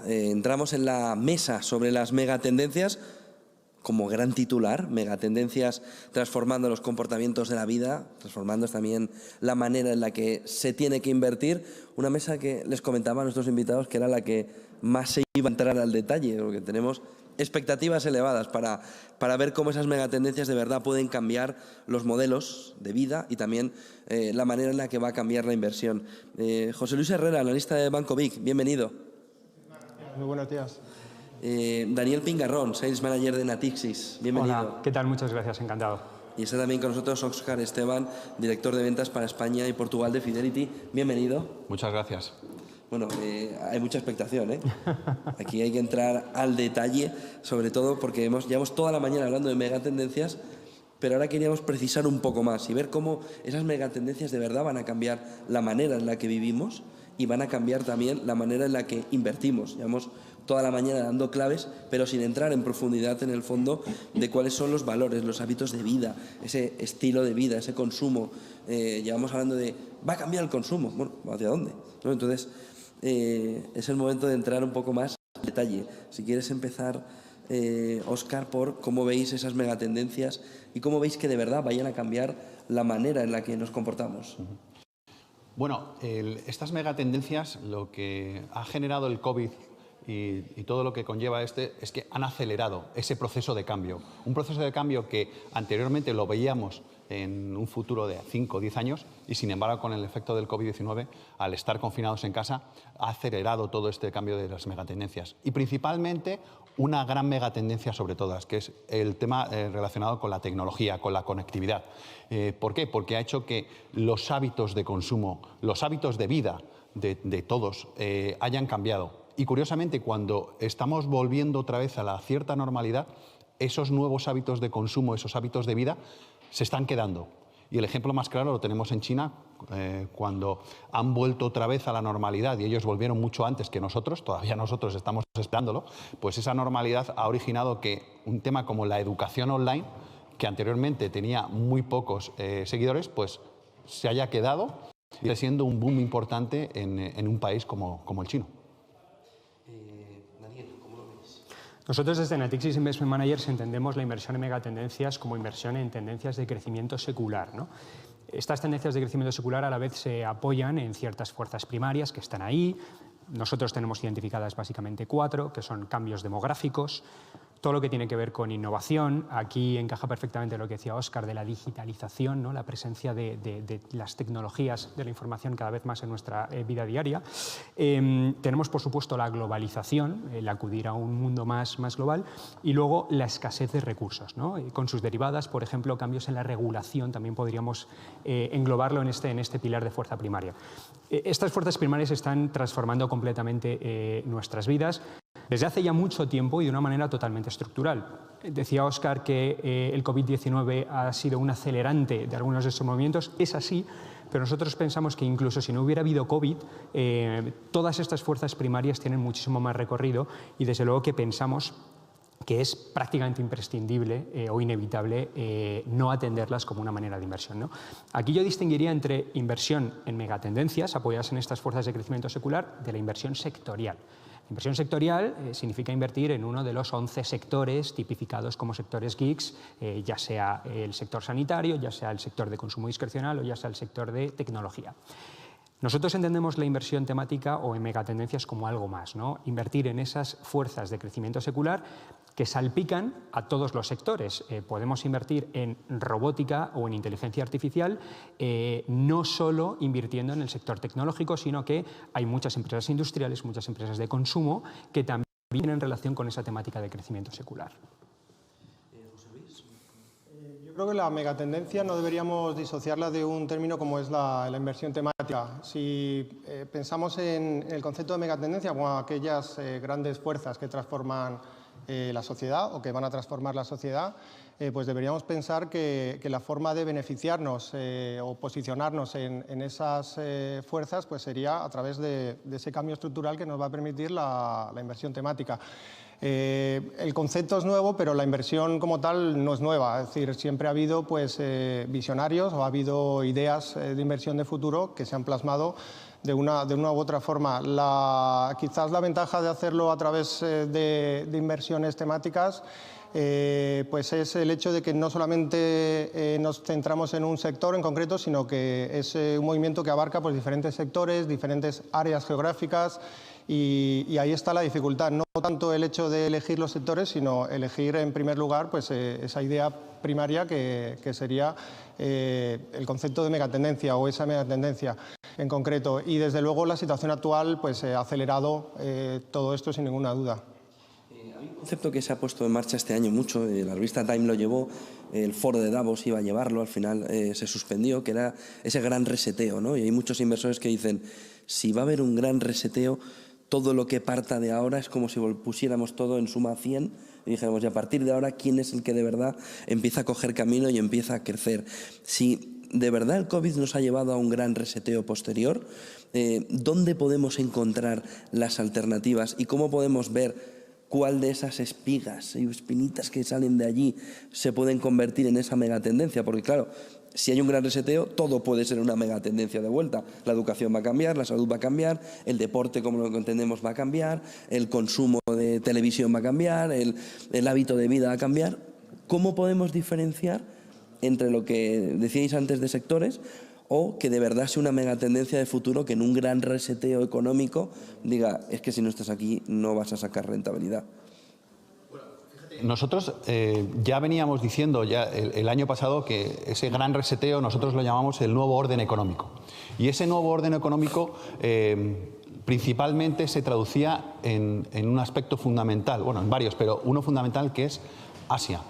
entramos en la mesa sobre las megatendencias como gran titular, megatendencias transformando los comportamientos de la vida, transformando también la manera en la que se tiene que invertir. Una mesa que les comentaba a nuestros invitados que era la que más se iba a entrar al detalle, porque tenemos expectativas elevadas para ver cómo esas megatendencias de verdad pueden cambiar los modelos de vida y también la manera en la que va a cambiar la inversión. José Luis Herrera, analista de Banco Vic, bienvenido. Muy buenos días. Daniel Pingarrón, Sales Manager de Natixis, bienvenido. Hola, ¿qué tal? Muchas gracias, encantado. Y está también con nosotros Óscar Esteban, director de ventas para España y Portugal de Fidelity, bienvenido. Muchas gracias. Bueno, hay mucha expectación, ¿eh? Aquí hay que entrar al detalle, sobre todo porque llevamos toda la mañana hablando de megatendencias, pero ahora queríamos precisar un poco más y ver cómo esas megatendencias de verdad van a cambiar la manera en la que vivimos y van a cambiar también la manera en la que invertimos. Llevamos toda la mañana dando claves, pero sin entrar en profundidad en el fondo de cuáles son los valores, los hábitos de vida, ese estilo de vida, ese consumo. Llevamos hablando de, ¿va a cambiar el consumo? Bueno, ¿hacia dónde? ¿No? Entonces, es el momento de entrar un poco más en detalle. Si quieres empezar, Óscar, por cómo veis esas megatendencias y cómo veis que de verdad vayan a cambiar la manera en la que nos comportamos. Bueno, estas megatendencias, lo que ha generado el COVID y todo lo que conlleva es que han acelerado ese proceso de cambio. Un proceso de cambio que anteriormente lo veíamos en un futuro de 5 o 10 años y, sin embargo, con el efecto del COVID-19, al estar confinados en casa, ha acelerado todo este cambio de las megatendencias. Y principalmente una gran megatendencia sobre todas, que es el tema relacionado con la tecnología, con la conectividad. ¿Por qué? Porque ha hecho que los hábitos de consumo, los hábitos de vida de todos hayan cambiado. Y curiosamente, cuando estamos volviendo otra vez a la cierta normalidad, esos nuevos hábitos de consumo, esos hábitos de vida, se están quedando. Y el ejemplo más claro lo tenemos en China, cuando han vuelto otra vez a la normalidad y ellos volvieron mucho antes que nosotros, todavía nosotros estamos esperándolo, pues esa normalidad ha originado que un tema como la educación online, que anteriormente tenía muy pocos seguidores, pues se haya quedado y siendo un boom importante en un país como el chino. Nosotros desde Natixis Investment Managers entendemos la inversión en megatendencias como inversión en tendencias de crecimiento secular, ¿no? Estas tendencias de crecimiento secular a la vez se apoyan en ciertas fuerzas primarias que están ahí. Nosotros tenemos identificadas básicamente 4, que son cambios demográficos, todo lo que tiene que ver con innovación. Aquí encaja perfectamente lo que decía Óscar de la digitalización, ¿no? La presencia de las tecnologías de la información cada vez más en nuestra vida diaria. Tenemos, por supuesto, la globalización, el acudir a un mundo más global, y luego la escasez de recursos, ¿no? Con sus derivadas, por ejemplo, cambios en la regulación, también podríamos englobarlo en este pilar de fuerza primaria. Estas fuerzas primarias están transformando completamente nuestras vidas desde hace ya mucho tiempo y de una manera totalmente estructural. Decía Óscar que el COVID-19 ha sido un acelerante de algunos de estos movimientos. Es así, pero nosotros pensamos que incluso si no hubiera habido COVID, todas estas fuerzas primarias tienen muchísimo más recorrido y desde luego que pensamos que es prácticamente imprescindible o inevitable no atenderlas como una manera de inversión, ¿no? Aquí yo distinguiría entre inversión en megatendencias apoyadas en estas fuerzas de crecimiento secular de la inversión sectorial. Inversión sectorial significa invertir en uno de los 11 sectores tipificados como sectores GICS, ya sea el sector sanitario, ya sea el sector de consumo discrecional o ya sea el sector de tecnología. Nosotros entendemos la inversión temática o en megatendencias como algo más, ¿no? Invertir en esas fuerzas de crecimiento secular que salpican a todos los sectores. Podemos invertir en robótica o en inteligencia artificial, no solo invirtiendo en el sector tecnológico, sino que hay muchas empresas industriales, muchas empresas de consumo que también tienen relación con esa temática de crecimiento secular. Yo creo que la megatendencia no deberíamos disociarla de un término como es la inversión temática. Si pensamos en el concepto de megatendencia como aquellas grandes fuerzas que transforman la sociedad o que van a transformar la sociedad, pues deberíamos pensar que la forma de beneficiarnos o posicionarnos en esas fuerzas pues sería a través de ese cambio estructural que nos va a permitir la inversión temática. El concepto es nuevo, pero la inversión como tal no es nueva. Es decir, siempre ha habido pues, visionarios o ha habido ideas de inversión de futuro que se han plasmado de una u otra forma. Quizás la ventaja de hacerlo a través de inversiones temáticas pues es el hecho de que no solamente nos centramos en un sector en concreto, sino que es un movimiento que abarca pues, diferentes sectores, diferentes áreas geográficas, y ahí está la dificultad. No tanto el hecho de elegir los sectores, sino elegir en primer lugar pues, esa idea primaria que sería el concepto de megatendencia o esa megatendencia en concreto. Y desde luego la situación actual pues, ha acelerado todo esto sin ninguna duda. Hay un concepto que se ha puesto en marcha este año mucho, la revista Time lo llevó, el foro de Davos iba a llevarlo, al final se suspendió, que era ese gran reseteo, ¿no? Y hay muchos inversores que dicen, si va a haber un gran reseteo, todo lo que parta de ahora es como si pusiéramos todo en suma 100 y dijéramos, y a partir de ahora, ¿quién es el que de verdad empieza a coger camino y empieza a crecer? Si de verdad el COVID nos ha llevado a un gran reseteo posterior, ¿dónde podemos encontrar las alternativas y cómo podemos ver cuál de esas espigas y espinitas que salen de allí se pueden convertir en esa megatendencia? Porque claro, si hay un gran reseteo, todo puede ser una megatendencia de vuelta. La educación va a cambiar, la salud va a cambiar, el deporte como lo entendemos va a cambiar, el consumo de televisión va a cambiar, el hábito de vida va a cambiar. ¿Cómo podemos diferenciar entre lo que decíais antes de sectores o que de verdad sea una megatendencia de futuro que en un gran reseteo económico diga, es que si no estás aquí no vas a sacar rentabilidad? Nosotros ya veníamos diciendo ya el año pasado que ese gran reseteo nosotros lo llamamos el nuevo orden económico. Y ese nuevo orden económico principalmente se traducía en un aspecto fundamental, bueno, en varios, pero uno fundamental que es Asia.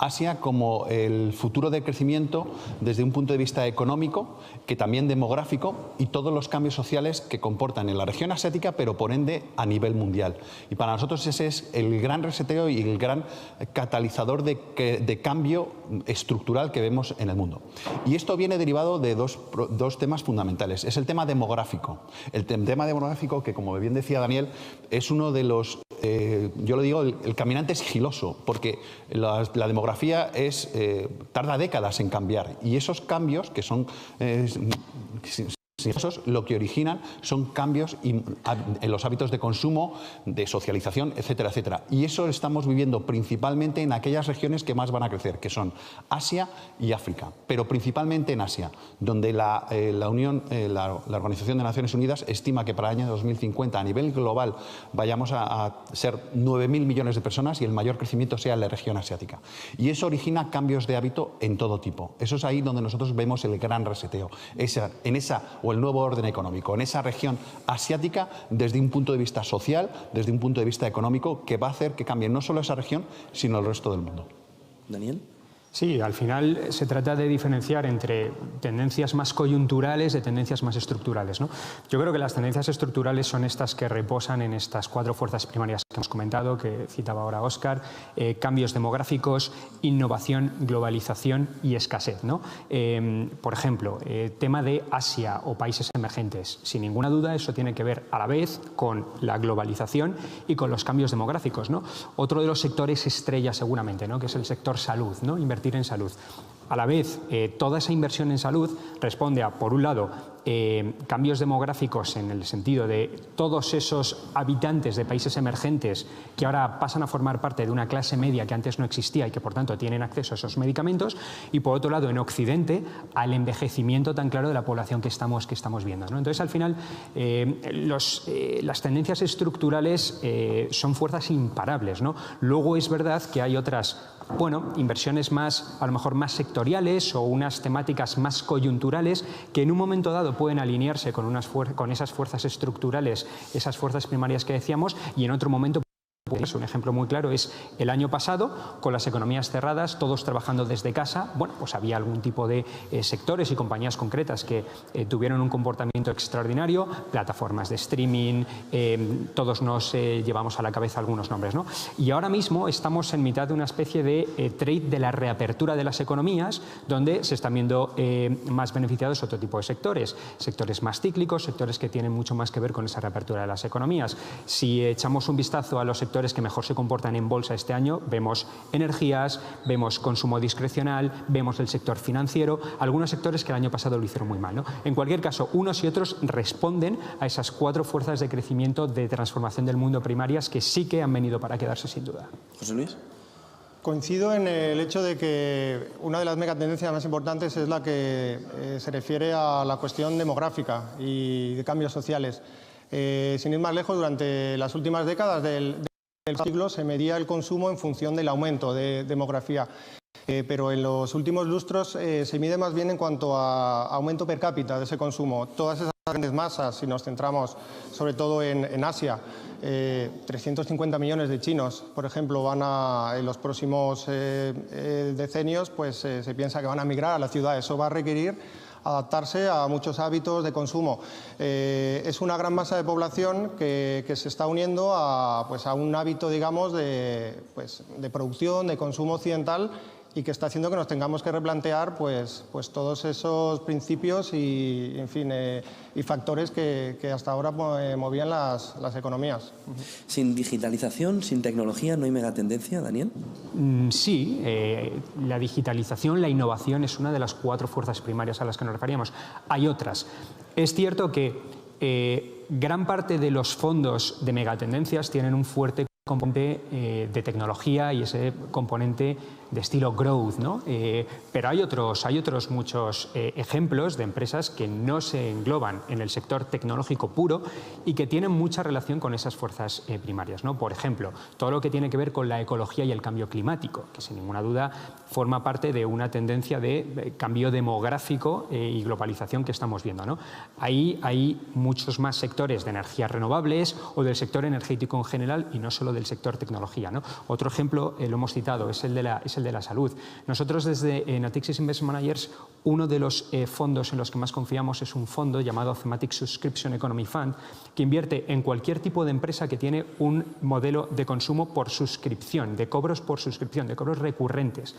Asia como el futuro de crecimiento desde un punto de vista económico, que también demográfico, y todos los cambios sociales que comportan en la región asiática, pero por ende a nivel mundial. Y para nosotros ese es el gran reseteo y el gran catalizador de cambio estructural que vemos en el mundo. Y esto viene derivado de dos temas fundamentales. Es el tema demográfico. El tema demográfico que, como bien decía Daniel, es uno de los yo lo digo, el caminante sigiloso, porque la demografía tarda décadas en cambiar, y esos cambios que son lo que originan son cambios en los hábitos de consumo, de socialización, etcétera, etcétera. Y eso lo estamos viviendo principalmente en aquellas regiones que más van a crecer, que son Asia y África, pero principalmente en Asia, donde la Organización de Naciones Unidas estima que para el año 2050 a nivel global vayamos a ser 9.000 millones de personas y el mayor crecimiento sea en la región asiática. Y eso origina cambios de hábito en todo tipo. Eso es ahí donde nosotros vemos el gran reseteo. O el nuevo orden económico, en esa región asiática, desde un punto de vista social, desde un punto de vista económico, que va a hacer que cambie no solo esa región, sino el resto del mundo. Daniel. Sí, al final se trata de diferenciar entre tendencias más coyunturales de tendencias más estructurales, ¿no? Yo creo que las tendencias estructurales son estas que reposan en estas 4 fuerzas primarias que hemos comentado, que citaba ahora Óscar: cambios demográficos, innovación, globalización y escasez, ¿no? Por ejemplo, tema de Asia o países emergentes. Sin ninguna duda eso tiene que ver a la vez con la globalización y con los cambios demográficos, ¿no? Otro de los sectores estrella seguramente, ¿no? Que es el sector salud, ¿no? Invertir en salud. A la vez, toda esa inversión en salud responde a, por un lado, cambios demográficos en el sentido de todos esos habitantes de países emergentes que ahora pasan a formar parte de una clase media que antes no existía y que por tanto tienen acceso a esos medicamentos, y por otro lado en Occidente al envejecimiento tan claro de la población que estamos viendo, ¿no? Entonces al final las tendencias estructurales son fuerzas imparables, ¿no? Luego es verdad que hay otras, bueno, inversiones más, a lo mejor más sectoriales o unas temáticas más coyunturales que en un momento dado pueden alinearse con esas fuerzas estructurales, esas fuerzas primarias que decíamos, y en otro momento. Un ejemplo muy claro es el año pasado, con las economías cerradas, todos trabajando desde casa. Bueno, pues había algún tipo de sectores y compañías concretas que tuvieron un comportamiento extraordinario, plataformas de streaming, todos nos llevamos a la cabeza algunos nombres, ¿no? Y ahora mismo estamos en mitad de una especie de trade de la reapertura de las economías, donde se están viendo más beneficiados otro tipo de sectores más cíclicos, sectores que tienen mucho más que ver con esa reapertura de las economías. Si echamos un vistazo a los sectores sectores que mejor se comportan en bolsa este año, vemos energías, vemos consumo discrecional, vemos el sector financiero, algunos sectores que el año pasado lo hicieron muy mal, ¿no? En cualquier caso, unos y otros responden a esas 4 fuerzas de crecimiento de transformación del mundo primarias que sí que han venido para quedarse sin duda. José Luis. Coincido en el hecho de que una de las megatendencias más importantes es la que se refiere a la cuestión demográfica y de cambios sociales. Sin ir más lejos, durante las últimas décadas del siglo se medía el consumo en función del aumento de demografía. Pero en los últimos lustros se mide más bien en cuanto a aumento per cápita de ese consumo. Todas esas grandes masas, si nos centramos sobre todo en Asia, 350 millones de chinos, por ejemplo, van en los próximos decenios, pues se piensa que van a migrar a la ciudad. Eso va a requerir adaptarse a muchos hábitos de consumo. Es una gran masa de población que se está uniendo a un hábito, digamos, de producción, de consumo occidental, y que está haciendo que nos tengamos que replantear pues todos esos principios y, en fin, y factores que hasta ahora movían las economías. Sin digitalización, sin tecnología, ¿no hay megatendencia, Daniel? Sí, la digitalización, la innovación es una de las 4 fuerzas primarias a las que nos referíamos. Hay otras. Es cierto que gran parte de los fondos de megatendencias tienen un fuerte componente de tecnología y ese componente de estilo growth, ¿no? Pero hay otros muchos ejemplos de empresas que no se engloban en el sector tecnológico puro y que tienen mucha relación con esas fuerzas primarias, ¿no? Por ejemplo, todo lo que tiene que ver con la ecología y el cambio climático, que sin ninguna duda forma parte de una tendencia de cambio demográfico y globalización que estamos viendo, ¿no? Ahí hay muchos más sectores de energías renovables o del sector energético en general y no solo del sector tecnología, ¿no? Otro ejemplo, lo hemos citado, es el de la salud. Nosotros desde Natixis Investment Managers, uno de los fondos en los que más confiamos es un fondo llamado Thematic Subscription Economy Fund, que invierte en cualquier tipo de empresa que tiene un modelo de consumo por suscripción, de cobros por suscripción, de cobros recurrentes.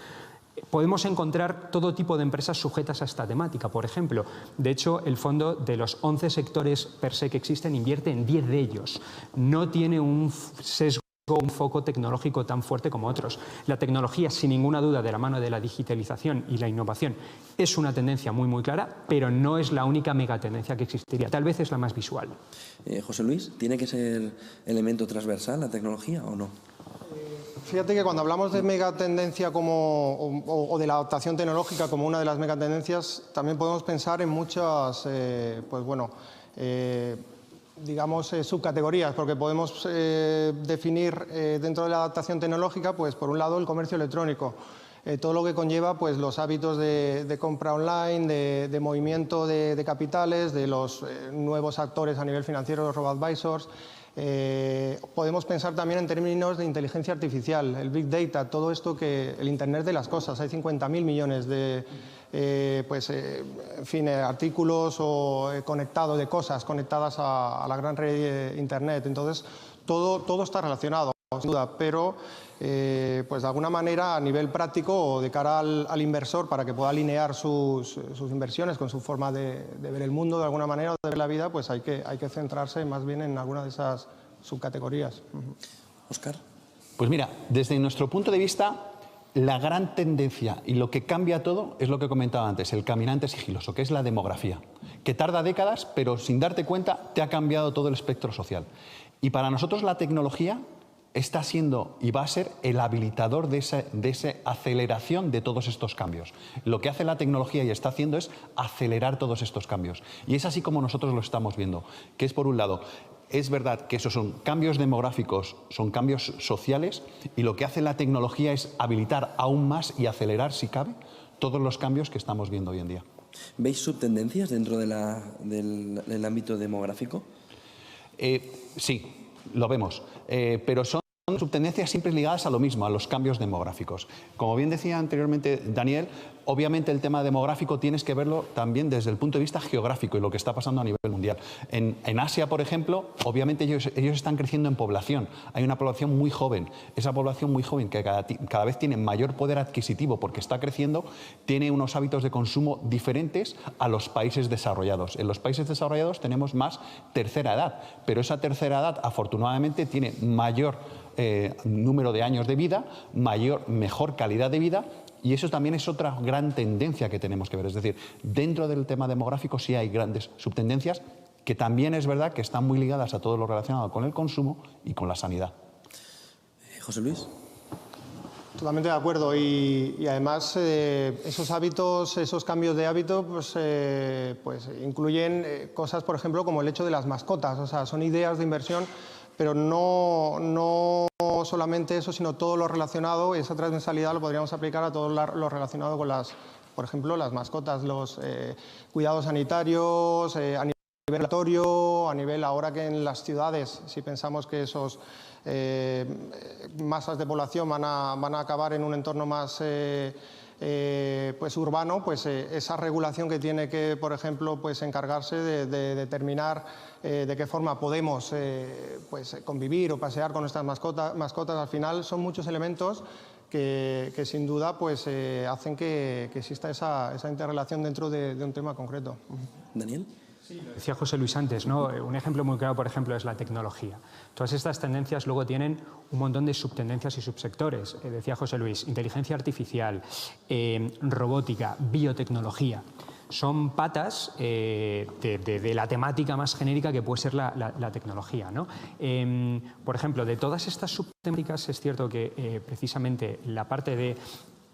Podemos encontrar todo tipo de empresas sujetas a esta temática. Por ejemplo, de hecho, el fondo, de los 11 sectores per se que existen, invierte en 10 de ellos. No tiene un sesgo, un foco tecnológico tan fuerte como otros. La tecnología, sin ninguna duda, de la mano de la digitalización y la innovación, es una tendencia muy, muy clara, pero no es la única megatendencia que existiría. Tal vez es la más visual. José Luis, ¿tiene que ser elemento transversal la tecnología o no? Fíjate que cuando hablamos de megatendencia o de la adaptación tecnológica como una de las megatendencias, también podemos pensar en muchas, digamos, subcategorías, porque podemos definir dentro de la adaptación tecnológica, pues por un lado el comercio electrónico, todo lo que conlleva pues los hábitos de compra online, de movimiento de capitales, de los nuevos actores a nivel financiero, los robo-advisors. Podemos pensar también en términos de inteligencia artificial, el Big Data, todo esto que el Internet de las cosas. Hay 50.000 millones de artículos conectados, de cosas conectadas a la gran red Internet. Entonces, todo está relacionado, sin duda, pero pues de alguna manera a nivel práctico o de cara al inversor, para que pueda alinear sus inversiones con su forma de ver el mundo de alguna manera o de ver la vida, pues hay que centrarse más bien en alguna de esas subcategorías. Óscar. Pues mira, desde nuestro punto de vista, la gran tendencia y lo que cambia todo es lo que comentaba antes, el caminante sigiloso, que es la demografía, que tarda décadas, pero sin darte cuenta te ha cambiado todo el espectro social. Y para nosotros la tecnología está siendo y va a ser el habilitador de esa aceleración de todos estos cambios. Lo que hace la tecnología y está haciendo es acelerar todos estos cambios. Y es así como nosotros lo estamos viendo, que es por un lado, es verdad que esos son cambios demográficos, son cambios sociales, y lo que hace la tecnología es habilitar aún más y acelerar, si cabe, todos los cambios que estamos viendo hoy en día. ¿Veis subtendencias dentro del ámbito demográfico? Sí, lo vemos, pero son subtendencias siempre ligadas a lo mismo, a los cambios demográficos. Como bien decía anteriormente Daniel, obviamente el tema demográfico tienes que verlo también desde el punto de vista geográfico y lo que está pasando a nivel mundial. En Asia, por ejemplo, obviamente ellos están creciendo en población. Hay una población muy joven. Esa población muy joven que cada vez tiene mayor poder adquisitivo porque está creciendo, tiene unos hábitos de consumo diferentes a los países desarrollados. En los países desarrollados tenemos más tercera edad, pero esa tercera edad afortunadamente tiene mayor número de años de vida, mejor calidad de vida. Y eso también es otra gran tendencia que tenemos que ver. Es decir, dentro del tema demográfico sí hay grandes subtendencias que también es verdad que están muy ligadas a todo lo relacionado con el consumo y con la sanidad. José Luis. Totalmente de acuerdo y además esos hábitos, esos cambios de hábito pues incluyen cosas, por ejemplo, como el hecho de las mascotas. O sea, son ideas de inversión, pero no solamente eso, sino todo lo relacionado, esa transversalidad lo podríamos aplicar a todo lo relacionado con por ejemplo, las mascotas, los cuidados sanitarios, a nivel regulatorio, a nivel ahora que en las ciudades, si pensamos que esos masas de población van a acabar en un entorno más pues urbano, pues esa regulación que tiene que, por ejemplo, pues encargarse de determinar de qué forma podemos pues convivir o pasear con nuestras mascotas, al final son muchos elementos que sin duda pues hacen que exista esa interrelación dentro de un tema concreto. Daniel. Sí, lo decía José Luis antes, ¿no? Un ejemplo muy claro, por ejemplo, es la tecnología. Todas estas tendencias luego tienen un montón de subtendencias y subsectores. Decía José Luis, inteligencia artificial, robótica, biotecnología. Son patas de la temática más genérica que puede ser la tecnología, ¿no? Por ejemplo, de todas estas subtemáticas es cierto que precisamente la parte de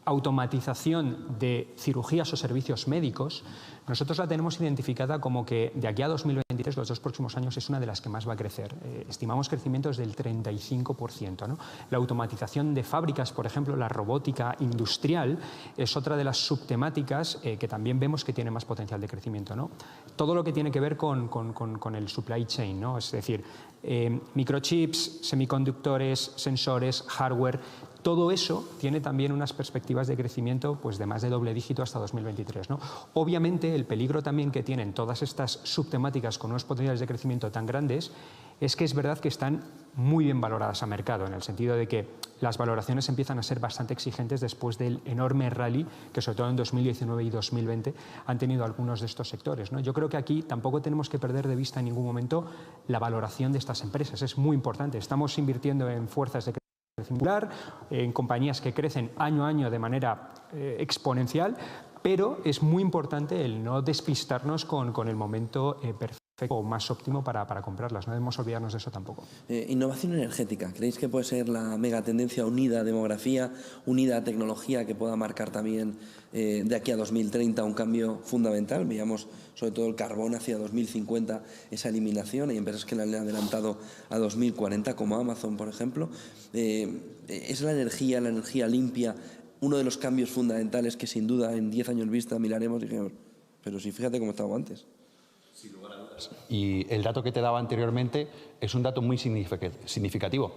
automatización de cirugías o servicios médicos, nosotros la tenemos identificada como que de aquí a 2023, los 2 próximos años, es una de las que más va a crecer. Estimamos crecimientos del 35%, ¿no? La automatización de fábricas, por ejemplo, la robótica industrial, es otra de las subtemáticas que también vemos que tiene más potencial de crecimiento, ¿no? Todo lo que tiene que ver con el supply chain, ¿no? Es decir, microchips, semiconductores, sensores, hardware. Todo eso tiene también unas perspectivas de crecimiento pues, de más de doble dígito hasta 2023, ¿no? Obviamente, el peligro también que tienen todas estas subtemáticas con unos potenciales de crecimiento tan grandes es que es verdad que están muy bien valoradas a mercado, en el sentido de que las valoraciones empiezan a ser bastante exigentes después del enorme rally que, sobre todo en 2019 y 2020, han tenido algunos de estos sectores, ¿no? Yo creo que aquí tampoco tenemos que perder de vista en ningún momento la valoración de estas empresas. Es muy importante. Estamos invirtiendo en fuerzas de singular, en compañías que crecen año a año de manera exponencial, pero es muy importante el no despistarnos con el momento perfecto o más óptimo para comprarlas. No debemos olvidarnos de eso tampoco. Innovación energética. ¿Creéis que puede ser la megatendencia unida a demografía, unida a tecnología, que pueda marcar también de aquí a 2030 un cambio fundamental? Veíamos sobre todo el carbón hacia 2050, esa eliminación. Hay empresas que la han adelantado a 2040, como Amazon, por ejemplo. ¿Es la energía limpia uno de los cambios fundamentales que sin duda en 10 años vista miraremos y dijimos, pero si fíjate cómo estaba antes? Sin lugar a dudas. Y el dato que te daba anteriormente es un dato muy significativo.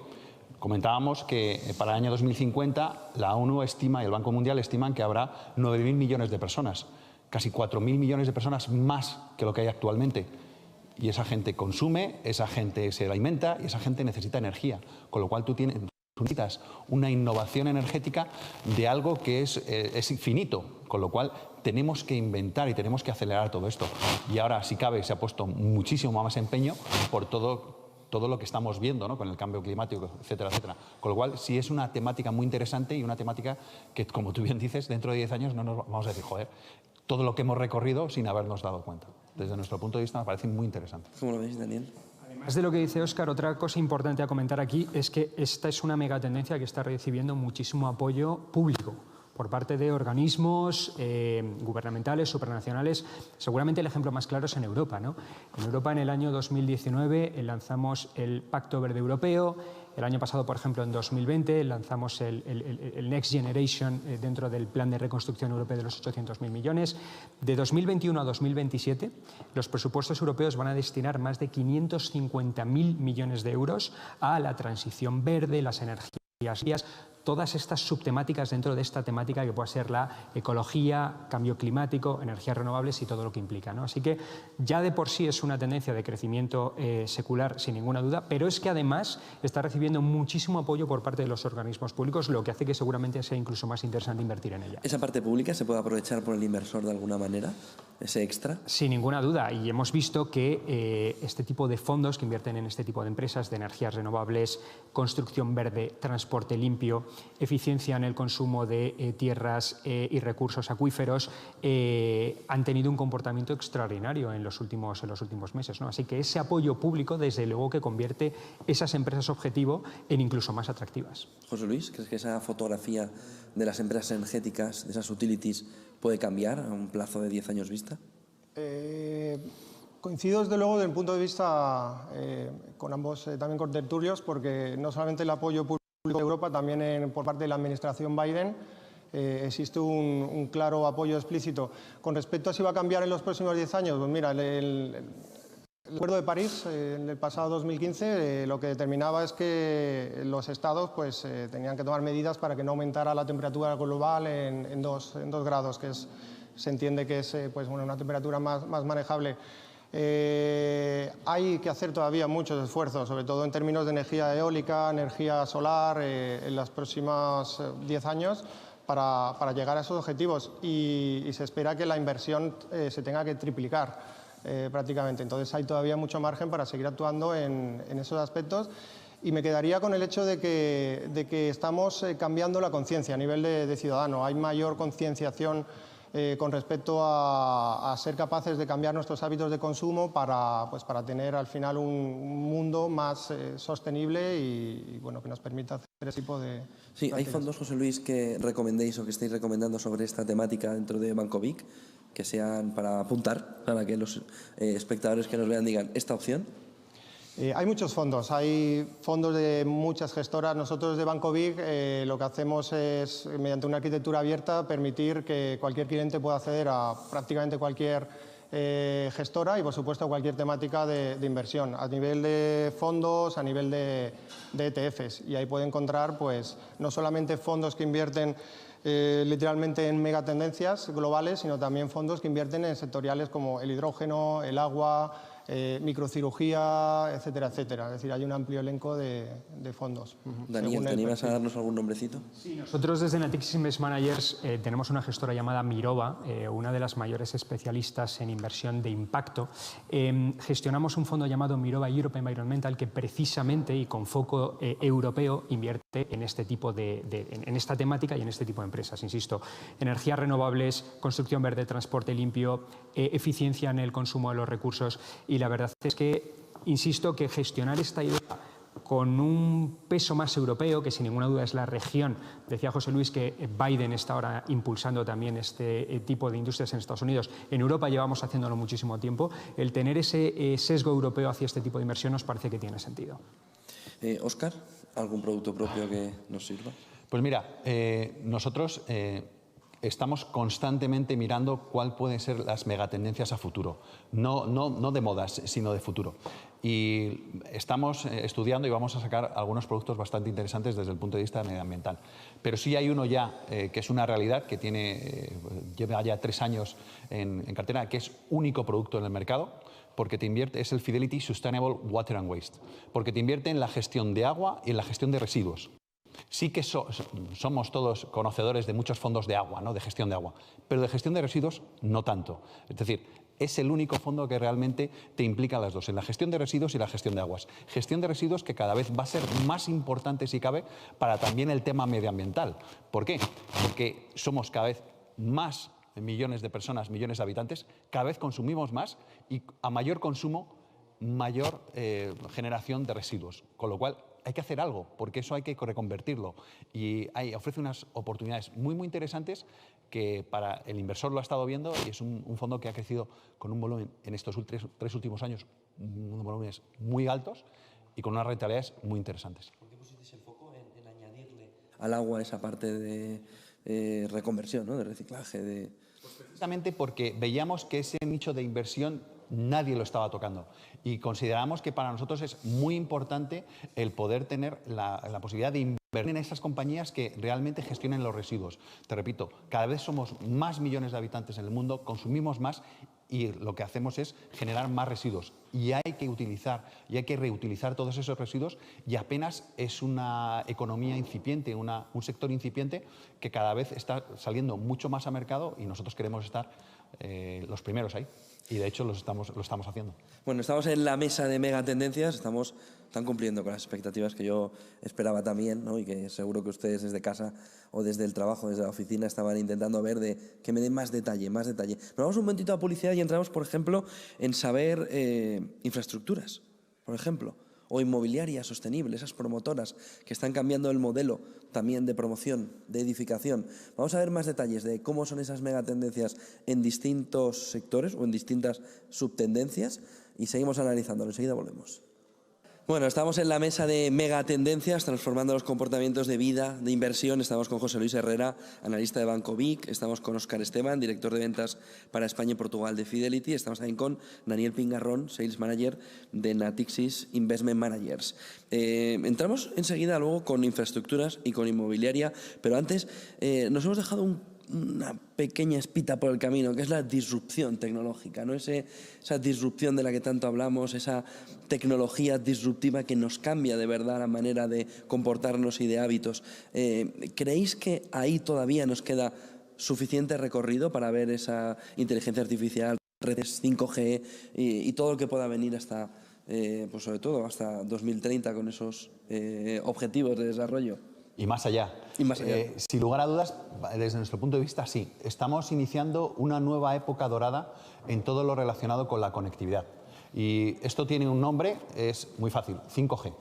Comentábamos que para el año 2050 la ONU estima y el Banco Mundial estiman que habrá 9.000 millones de personas, casi 4.000 millones de personas más que lo que hay actualmente. Y esa gente consume, esa gente se alimenta y esa gente necesita energía, con lo cual tú necesitas una innovación energética de algo que es infinito, con lo cual tenemos que inventar y tenemos que acelerar todo esto. Y ahora, si cabe, se ha puesto muchísimo más empeño por todo lo que estamos viendo, ¿no? Con el cambio climático, etcétera, etcétera. Con lo cual, sí es una temática muy interesante y una temática que, como tú bien dices, dentro de 10 años no nos vamos a decir, joder, todo lo que hemos recorrido sin habernos dado cuenta. Desde nuestro punto de vista me parece muy interesante. ¿Cómo lo veis, Daniel? Además de lo que dice Óscar, otra cosa importante a comentar aquí es que esta es una megatendencia que está recibiendo muchísimo apoyo público por parte de organismos gubernamentales, supranacionales. Seguramente el ejemplo más claro es en Europa, ¿no? En Europa, en el año 2019, lanzamos el Pacto Verde Europeo. El año pasado, por ejemplo, en 2020, lanzamos el Next Generation dentro del Plan de Reconstrucción Europeo de los 800.000 millones. De 2021 a 2027, los presupuestos europeos van a destinar más de 550.000 millones de euros a la transición verde, las energías limpias, todas estas subtemáticas dentro de esta temática que pueda ser la ecología, cambio climático, energías renovables y todo lo que implica, ¿no? Así que ya de por sí es una tendencia de crecimiento secular sin ninguna duda, pero es que además está recibiendo muchísimo apoyo por parte de los organismos públicos, lo que hace que seguramente sea incluso más interesante invertir en ella. ¿Esa parte pública se puede aprovechar por el inversor de alguna manera, ese extra? Sin ninguna duda, y hemos visto que este tipo de fondos que invierten en este tipo de empresas de energías renovables, construcción verde, transporte limpio, eficiencia en el consumo de tierras y recursos acuíferos, han tenido un comportamiento extraordinario en los últimos meses, ¿no? Así que ese apoyo público, desde luego, que convierte esas empresas objetivo en incluso más atractivas. José Luis, ¿crees que esa fotografía de las empresas energéticas, de esas utilities, puede cambiar a un plazo de 10 años vista? Coincido desde luego desde el punto de vista con ambos también con tertulios, porque no solamente el apoyo público de Europa, también por parte de la administración Biden existe un claro apoyo explícito. Con respecto a si va a cambiar en los próximos 10 años, pues mira, el Acuerdo de París en el pasado 2015 lo que determinaba es que los estados pues, tenían que tomar medidas para que no aumentara la temperatura global en 2 grados, que se entiende que es pues, bueno, una temperatura más manejable. Hay que hacer todavía muchos esfuerzos, sobre todo en términos de energía eólica, energía solar, en los próximos 10 años para llegar a esos objetivos y se espera que la inversión se tenga que triplicar prácticamente. Entonces hay todavía mucho margen para seguir actuando en esos aspectos y me quedaría con el hecho de que estamos cambiando la conciencia a nivel de ciudadano. Hay mayor concienciación con respecto a ser capaces de cambiar nuestros hábitos de consumo para tener al final un mundo más sostenible y bueno, que nos permita hacer ese tipo de... Sí, ¿hay fondos, José Luis, que recomendéis o que estéis recomendando sobre esta temática dentro de Banco Vic, que sean para apuntar, para que los espectadores que nos vean digan esta opción? Hay muchos fondos, hay fondos de muchas gestoras. Nosotros de Banco Vic lo que hacemos es, mediante una arquitectura abierta, permitir que cualquier cliente pueda acceder a prácticamente cualquier gestora y, por supuesto, a cualquier temática de inversión, a nivel de fondos, a nivel de ETFs. Y ahí puede encontrar pues, no solamente fondos que invierten literalmente en megatendencias globales, sino también fondos que invierten en sectoriales como el hidrógeno, el agua, microcirugía, etcétera, etcétera. Es decir, hay un amplio elenco de fondos. Daniel, ¿te animas a darnos algún nombrecito? Sí, nosotros desde Natixis Investment Managers tenemos una gestora llamada Mirova, una de las mayores especialistas en inversión de impacto. Gestionamos un fondo llamado Mirova Europe Environmental que precisamente y con foco europeo invierte en este tipo en esta temática y en este tipo de empresas. Insisto, energías renovables, construcción verde, transporte limpio, eficiencia en el consumo de los recursos. Y la verdad es que, insisto, que gestionar esta idea con un peso más europeo, que sin ninguna duda es la región, decía José Luis que Biden está ahora impulsando también este tipo de industrias en Estados Unidos. En Europa llevamos haciéndolo muchísimo tiempo. El tener ese sesgo europeo hacia este tipo de inversión nos parece que tiene sentido. Óscar, ¿algún producto propio que nos sirva? Pues mira, nosotros... estamos constantemente mirando cuál pueden ser las megatendencias a futuro, no de modas, sino de futuro. Y estamos estudiando y vamos a sacar algunos productos bastante interesantes desde el punto de vista medioambiental. Pero sí hay uno ya que es una realidad, que lleva ya 3 años en cartera, que es único producto en el mercado, porque te invierte, es el Fidelity Sustainable Water and Waste, porque te invierte en la gestión de agua y en la gestión de residuos. Sí que somos todos conocedores de muchos fondos de agua, ¿no? De gestión de agua, pero de gestión de residuos no tanto. Es decir, es el único fondo que realmente te implica las dos, en la gestión de residuos y la gestión de aguas. Gestión de residuos que cada vez va a ser más importante, si cabe, para también el tema medioambiental. ¿Por qué? Porque somos cada vez más millones de personas, millones de habitantes, cada vez consumimos más y a mayor consumo, mayor generación de residuos. Con lo cual, hay que hacer algo, porque eso hay que reconvertirlo. Y ofrece unas oportunidades muy, muy interesantes que para el inversor lo ha estado viendo y es un fondo que ha crecido con un volumen en estos 3 últimos años, unos volúmenes muy altos y con unas rentabilidades muy interesantes. ¿Por qué pusisteis el foco en añadirle al agua esa parte de reconversión, ¿no? De reciclaje? Pues precisamente porque veíamos que ese nicho de inversión nadie lo estaba tocando y consideramos que para nosotros es muy importante el poder tener la posibilidad de invertir en esas compañías que realmente gestionen los residuos. Te repito, cada vez somos más millones de habitantes en el mundo, consumimos más y lo que hacemos es generar más residuos. Y hay que utilizar y hay que reutilizar todos esos residuos y apenas es una economía incipiente, un sector incipiente que cada vez está saliendo mucho más a mercado y nosotros queremos estar los primeros ahí. Y de hecho lo estamos haciendo. Bueno, estamos en la mesa de megatendencias, están cumpliendo con las expectativas que yo esperaba también, ¿no? Y que seguro que ustedes desde casa o desde el trabajo, desde la oficina, estaban intentando ver de que me den más detalle, más detalle. Nos vamos un momentito a publicidad y entramos, por ejemplo, en saber infraestructuras, por ejemplo, o inmobiliaria sostenible, esas promotoras que están cambiando el modelo también de promoción, de edificación. Vamos a ver más detalles de cómo son esas megatendencias en distintos sectores o en distintas subtendencias y seguimos analizándolo. Enseguida volvemos. Bueno, estamos en la mesa de megatendencias, transformando los comportamientos de vida, de inversión. Estamos con José Luis Herrera, analista de Banco Vic. Estamos con Óscar Esteban, director de ventas para España y Portugal de Fidelity. Estamos también con Daniel Pingarrón, Sales Manager de Natixis Investment Managers. Entramos enseguida luego con infraestructuras y con inmobiliaria, pero antes nos hemos dejado una pequeña espita por el camino, que es la disrupción tecnológica, ¿no? Esa disrupción de la que tanto hablamos, esa tecnología disruptiva que nos cambia de verdad la manera de comportarnos y de hábitos. ¿Creéis que ahí todavía nos queda suficiente recorrido para ver esa inteligencia artificial, redes 5G y todo lo que pueda venir hasta, pues sobre todo hasta 2030 con esos objetivos de desarrollo? Y más allá. Sin lugar a dudas, desde nuestro punto de vista, sí. Estamos iniciando una nueva época dorada en todo lo relacionado con la conectividad. Y esto tiene un nombre, es muy fácil, 5G.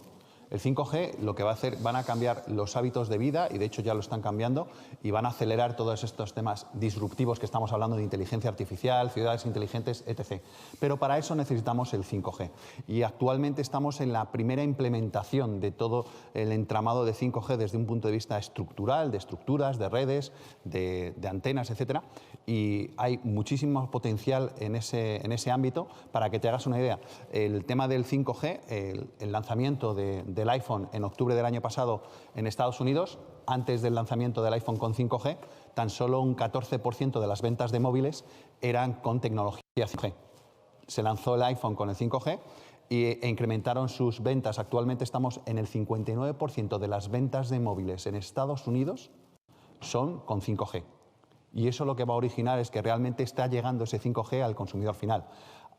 El 5G lo que va a hacer, van a cambiar los hábitos de vida, y de hecho ya lo están cambiando, y van a acelerar todos estos temas disruptivos que estamos hablando de inteligencia artificial, ciudades inteligentes, etc. Pero para eso necesitamos el 5G. Y actualmente estamos en la primera implementación de todo el entramado de 5G desde un punto de vista estructural, de estructuras, de redes, de antenas, etc. Y hay muchísimo potencial en ese ámbito. Para que te hagas una idea, el tema del 5G, el lanzamiento del iPhone en octubre del año pasado en Estados Unidos, antes del lanzamiento del iPhone con 5G, tan solo un 14% de las ventas de móviles eran con tecnología 5G. Se lanzó el iPhone con el 5G e incrementaron sus ventas. Actualmente estamos en el 59% de las ventas de móviles en Estados Unidos son con 5G. Y eso lo que va a originar es que realmente está llegando ese 5G al consumidor final.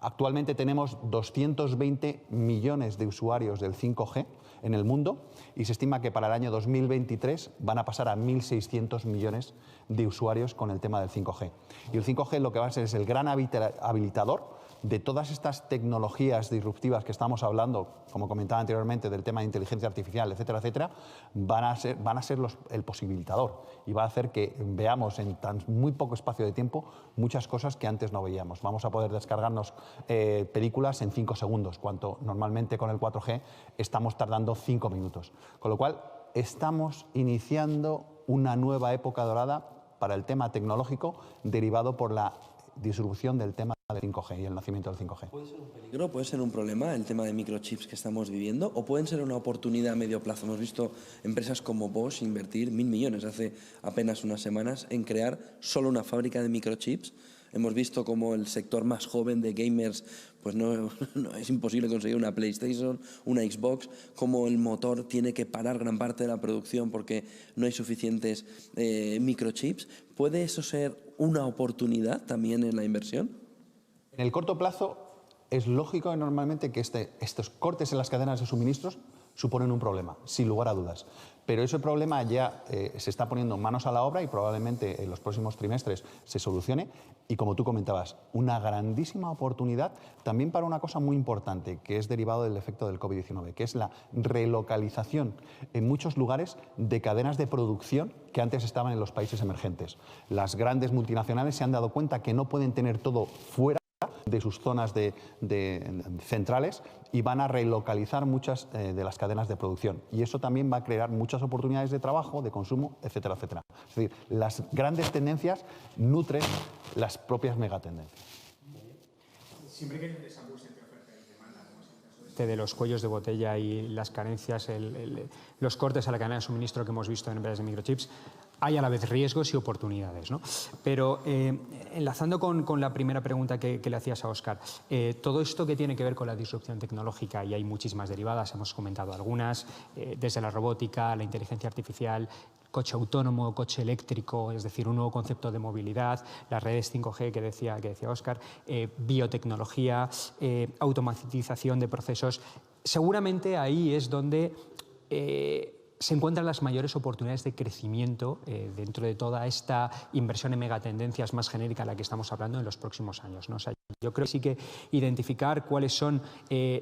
Actualmente tenemos 220 millones de usuarios del 5G en el mundo y se estima que para el año 2023 van a pasar a 1.600 millones de usuarios con el tema del 5G. Y el 5G lo que va a ser es el gran habilitador de todas estas tecnologías disruptivas que estamos hablando, como comentaba anteriormente, del tema de inteligencia artificial, etcétera, etcétera, van a ser el posibilitador y va a hacer que veamos en tan muy poco espacio de tiempo muchas cosas que antes no veíamos. Vamos a poder descargarnos películas en 5 segundos, cuando normalmente con el 4G estamos tardando 5 minutos. Con lo cual, estamos iniciando una nueva época dorada para el tema tecnológico derivado por la disrupción del tema del 5G y el nacimiento del 5G. ¿Puede ser un peligro, puede ser un problema el tema de microchips que estamos viviendo o pueden ser una oportunidad a medio plazo? Hemos visto empresas como Bosch invertir 1.000 millones hace apenas unas semanas en crear solo una fábrica de microchips. Hemos visto como el sector más joven de gamers, pues no es imposible conseguir una PlayStation, una Xbox, como el motor tiene que parar gran parte de la producción porque no hay suficientes microchips. ¿Puede eso ser una oportunidad también en la inversión? En el corto plazo es lógico normalmente que estos cortes en las cadenas de suministros suponen un problema, sin lugar a dudas. Pero ese problema ya se está poniendo manos a la obra y probablemente en los próximos trimestres se solucione. Y como tú comentabas, una grandísima oportunidad también para una cosa muy importante que es derivado del efecto del COVID-19, que es la relocalización en muchos lugares de cadenas de producción que antes estaban en los países emergentes. Las grandes multinacionales se han dado cuenta que no pueden tener todo fuera de sus zonas centrales y van a relocalizar muchas de las cadenas de producción. Y eso también va a crear muchas oportunidades de trabajo, de consumo, etcétera, etcétera. Es decir, las grandes tendencias nutren las propias megatendencias. Siempre que hay un desajuste entre oferta y demanda, como es el caso de los cuellos de botella y las carencias, los cortes a la cadena de suministro que hemos visto en empresas de microchips, hay a la vez riesgos y oportunidades, ¿no? Pero enlazando con la primera pregunta que le hacías a Óscar, todo esto que tiene que ver con la disrupción tecnológica, y hay muchísimas derivadas, hemos comentado algunas, desde la robótica, la inteligencia artificial, coche autónomo, coche eléctrico, es decir, un nuevo concepto de movilidad, las redes 5G que decía Óscar, biotecnología, automatización de procesos. Seguramente ahí es donde se encuentran las mayores oportunidades de crecimiento dentro de toda esta inversión en megatendencias más genérica a la que estamos hablando en los próximos años, ¿no? O sea, yo creo que sí que identificar cuáles son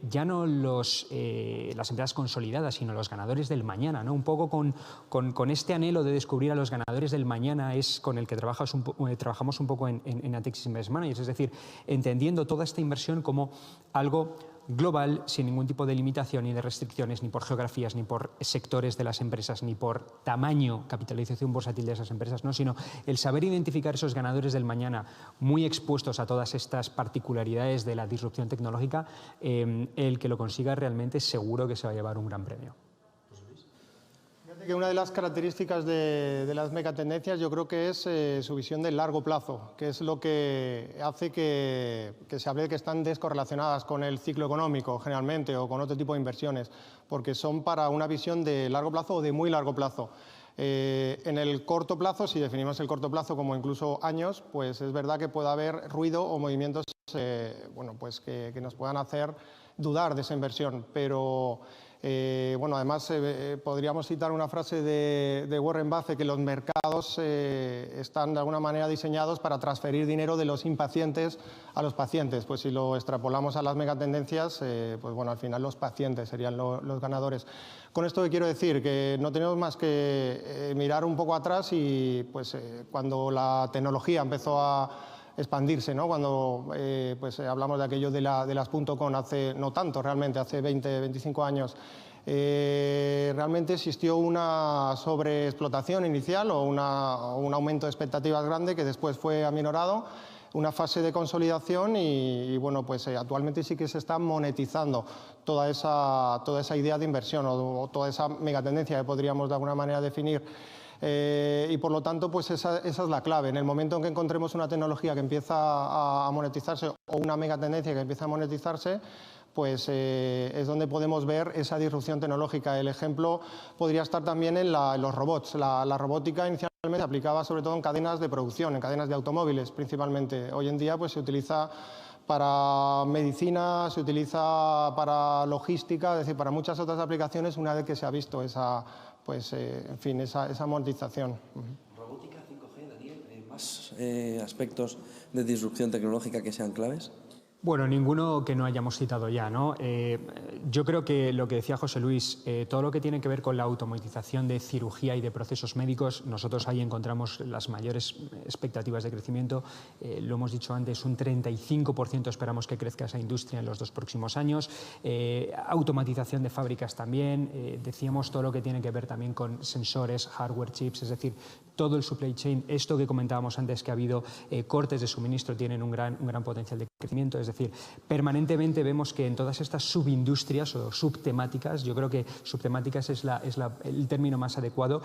ya no las empresas consolidadas, sino los ganadores del mañana, ¿no? Un poco con este anhelo de descubrir a los ganadores del mañana es con el que trabajamos un poco en Natixis Investment Managers, es decir, entendiendo toda esta inversión como algo global, sin ningún tipo de limitación ni de restricciones, ni por geografías, ni por sectores de las empresas, ni por tamaño, capitalización bursátil de esas empresas, ¿no? Sino el saber identificar esos ganadores del mañana muy expuestos a todas estas particularidades de la disrupción tecnológica, el que lo consiga realmente seguro que se va a llevar un gran premio. Que una de las características de las megatendencias yo creo que es su visión de largo plazo, que es lo que hace que se hable de que están descorrelacionadas con el ciclo económico generalmente o con otro tipo de inversiones, porque son para una visión de largo plazo o de muy largo plazo. En el corto plazo, si definimos el corto plazo como incluso años, pues es verdad que puede haber ruido o movimientos bueno, pues que nos puedan hacer dudar de esa inversión, pero bueno, además podríamos citar una frase de Warren Buffett, que los mercados están de alguna manera diseñados para transferir dinero de los impacientes a los pacientes. Pues si lo extrapolamos a las megatendencias, pues bueno, al final los pacientes serían los ganadores. Con esto que quiero decir, que no tenemos más que mirar un poco atrás y pues cuando la tecnología empezó a expandirse, ¿no? Cuando pues, hablamos de aquello de las .com hace no tanto, realmente hace 20, 25 años, realmente existió una sobreexplotación inicial o un aumento de expectativas grande que después fue aminorado, una fase de consolidación y bueno, pues actualmente sí que se está monetizando toda esa idea de inversión o toda esa megatendencia que podríamos de alguna manera definir. Y por lo tanto, pues esa es la clave. En el momento en que encontremos una tecnología que empieza a monetizarse o una megatendencia que empieza a monetizarse, pues es donde podemos ver esa disrupción tecnológica. El ejemplo podría estar también en los robots. La robótica inicialmente se aplicaba sobre todo en cadenas de producción, en cadenas de automóviles principalmente. Hoy en día pues se utiliza para medicina, se utiliza para logística, es decir, para muchas otras aplicaciones una vez que se ha visto esa, pues, en fin, esa monetización. Robótica, 5G, Daniel, ¿más aspectos de disrupción tecnológica que sean claves? Bueno, ninguno que no hayamos citado ya, ¿no? Yo creo que lo que decía José Luis, todo lo que tiene que ver con la automatización de cirugía y de procesos médicos, nosotros ahí encontramos las mayores expectativas de crecimiento. Lo hemos dicho antes, un 35% esperamos que crezca esa industria en los 2 próximos años. Automatización de fábricas también, decíamos todo lo que tiene que ver también con sensores, hardware, chips, es decir, todo el supply chain. Esto que comentábamos antes, que ha habido cortes de suministro, tienen un gran potencial de crecimiento. Es decir, permanentemente vemos que en todas estas subindustrias o subtemáticas, yo creo que subtemáticas es el término más adecuado,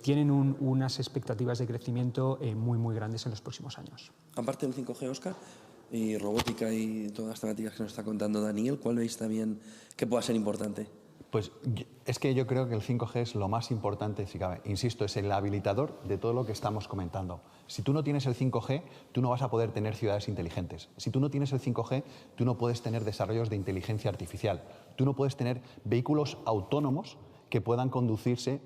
tienen unas expectativas de crecimiento muy grandes en los próximos años. Aparte del 5G, Óscar, y robótica y todas las temáticas que nos está contando Daniel, ¿cuál veis también que pueda ser importante? Pues es que yo creo que el 5G es lo más importante, si cabe. Insisto, es el habilitador de todo lo que estamos comentando. Si tú no tienes el 5G, tú no vas a poder tener ciudades inteligentes. Si tú no tienes el 5G, tú no puedes tener desarrollos de inteligencia artificial. Tú no puedes tener vehículos autónomos que puedan conducirse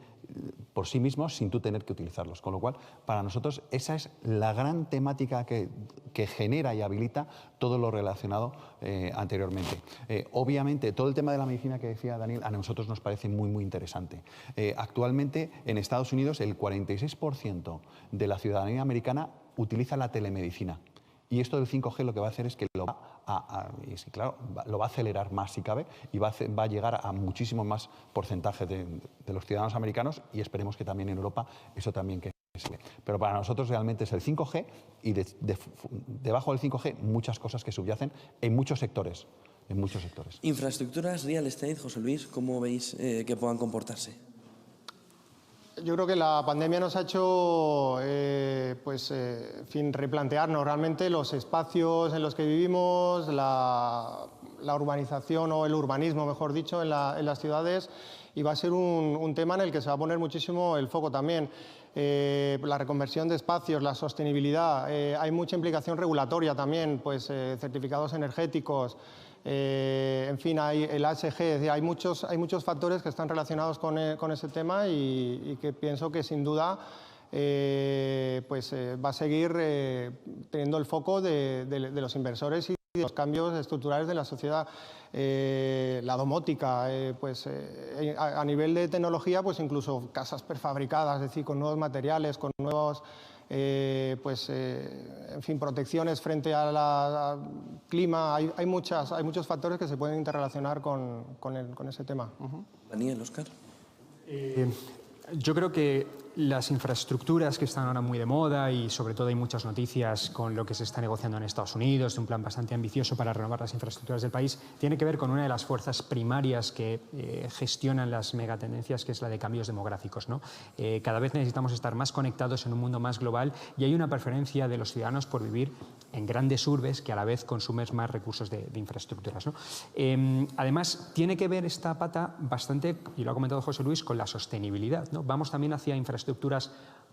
por sí mismos sin tú tener que utilizarlos. Con lo cual, para nosotros, esa es la gran temática que genera y habilita todo lo relacionado anteriormente. Obviamente, todo el tema de la medicina que decía Daniel, a nosotros nos parece muy interesante. Actualmente, en Estados Unidos, el 46% de la ciudadanía americana utiliza la telemedicina. Y esto del 5G lo que va a hacer es que lo va a acelerar más si cabe y va a llegar a muchísimo más porcentaje de los ciudadanos americanos y esperemos que también en Europa eso también que se ve. Pero para nosotros realmente es el 5G y debajo del 5G muchas cosas que subyacen en muchos sectores. en muchos sectores. Infraestructuras, real estate, José Luis, ¿cómo veis que puedan comportarse? Yo creo que la pandemia nos ha hecho replantearnos realmente los espacios en los que vivimos, la urbanización o el urbanismo, mejor dicho, en las ciudades, y va a ser un tema en el que se va a poner muchísimo el foco también. La reconversión de espacios, la sostenibilidad, hay mucha implicación regulatoria también, pues certificados energéticos. En fin, hay el ASG, hay muchos factores que están relacionados con ese tema y que pienso que sin duda va a seguir teniendo el foco de los inversores y de los cambios estructurales de la sociedad. La domótica, a nivel de tecnología, pues incluso casas prefabricadas, es decir, con nuevos materiales, con nuevos protecciones frente al clima. Hay muchos factores que se pueden interrelacionar con ese tema. Daniel, Óscar. Yo creo que las infraestructuras que están ahora muy de moda y sobre todo hay muchas noticias con lo que se está negociando en Estados Unidos, de un plan bastante ambicioso para renovar las infraestructuras del país, tiene que ver con una de las fuerzas primarias que gestionan las megatendencias, que es la de cambios demográficos, ¿no? Cada vez necesitamos estar más conectados en un mundo más global y hay una preferencia de los ciudadanos por vivir en grandes urbes que a la vez consumen más recursos de infraestructuras, ¿no? Además, tiene que ver esta pata bastante, y lo ha comentado José Luis, con la sostenibilidad, ¿no? Vamos también hacia infraestructuras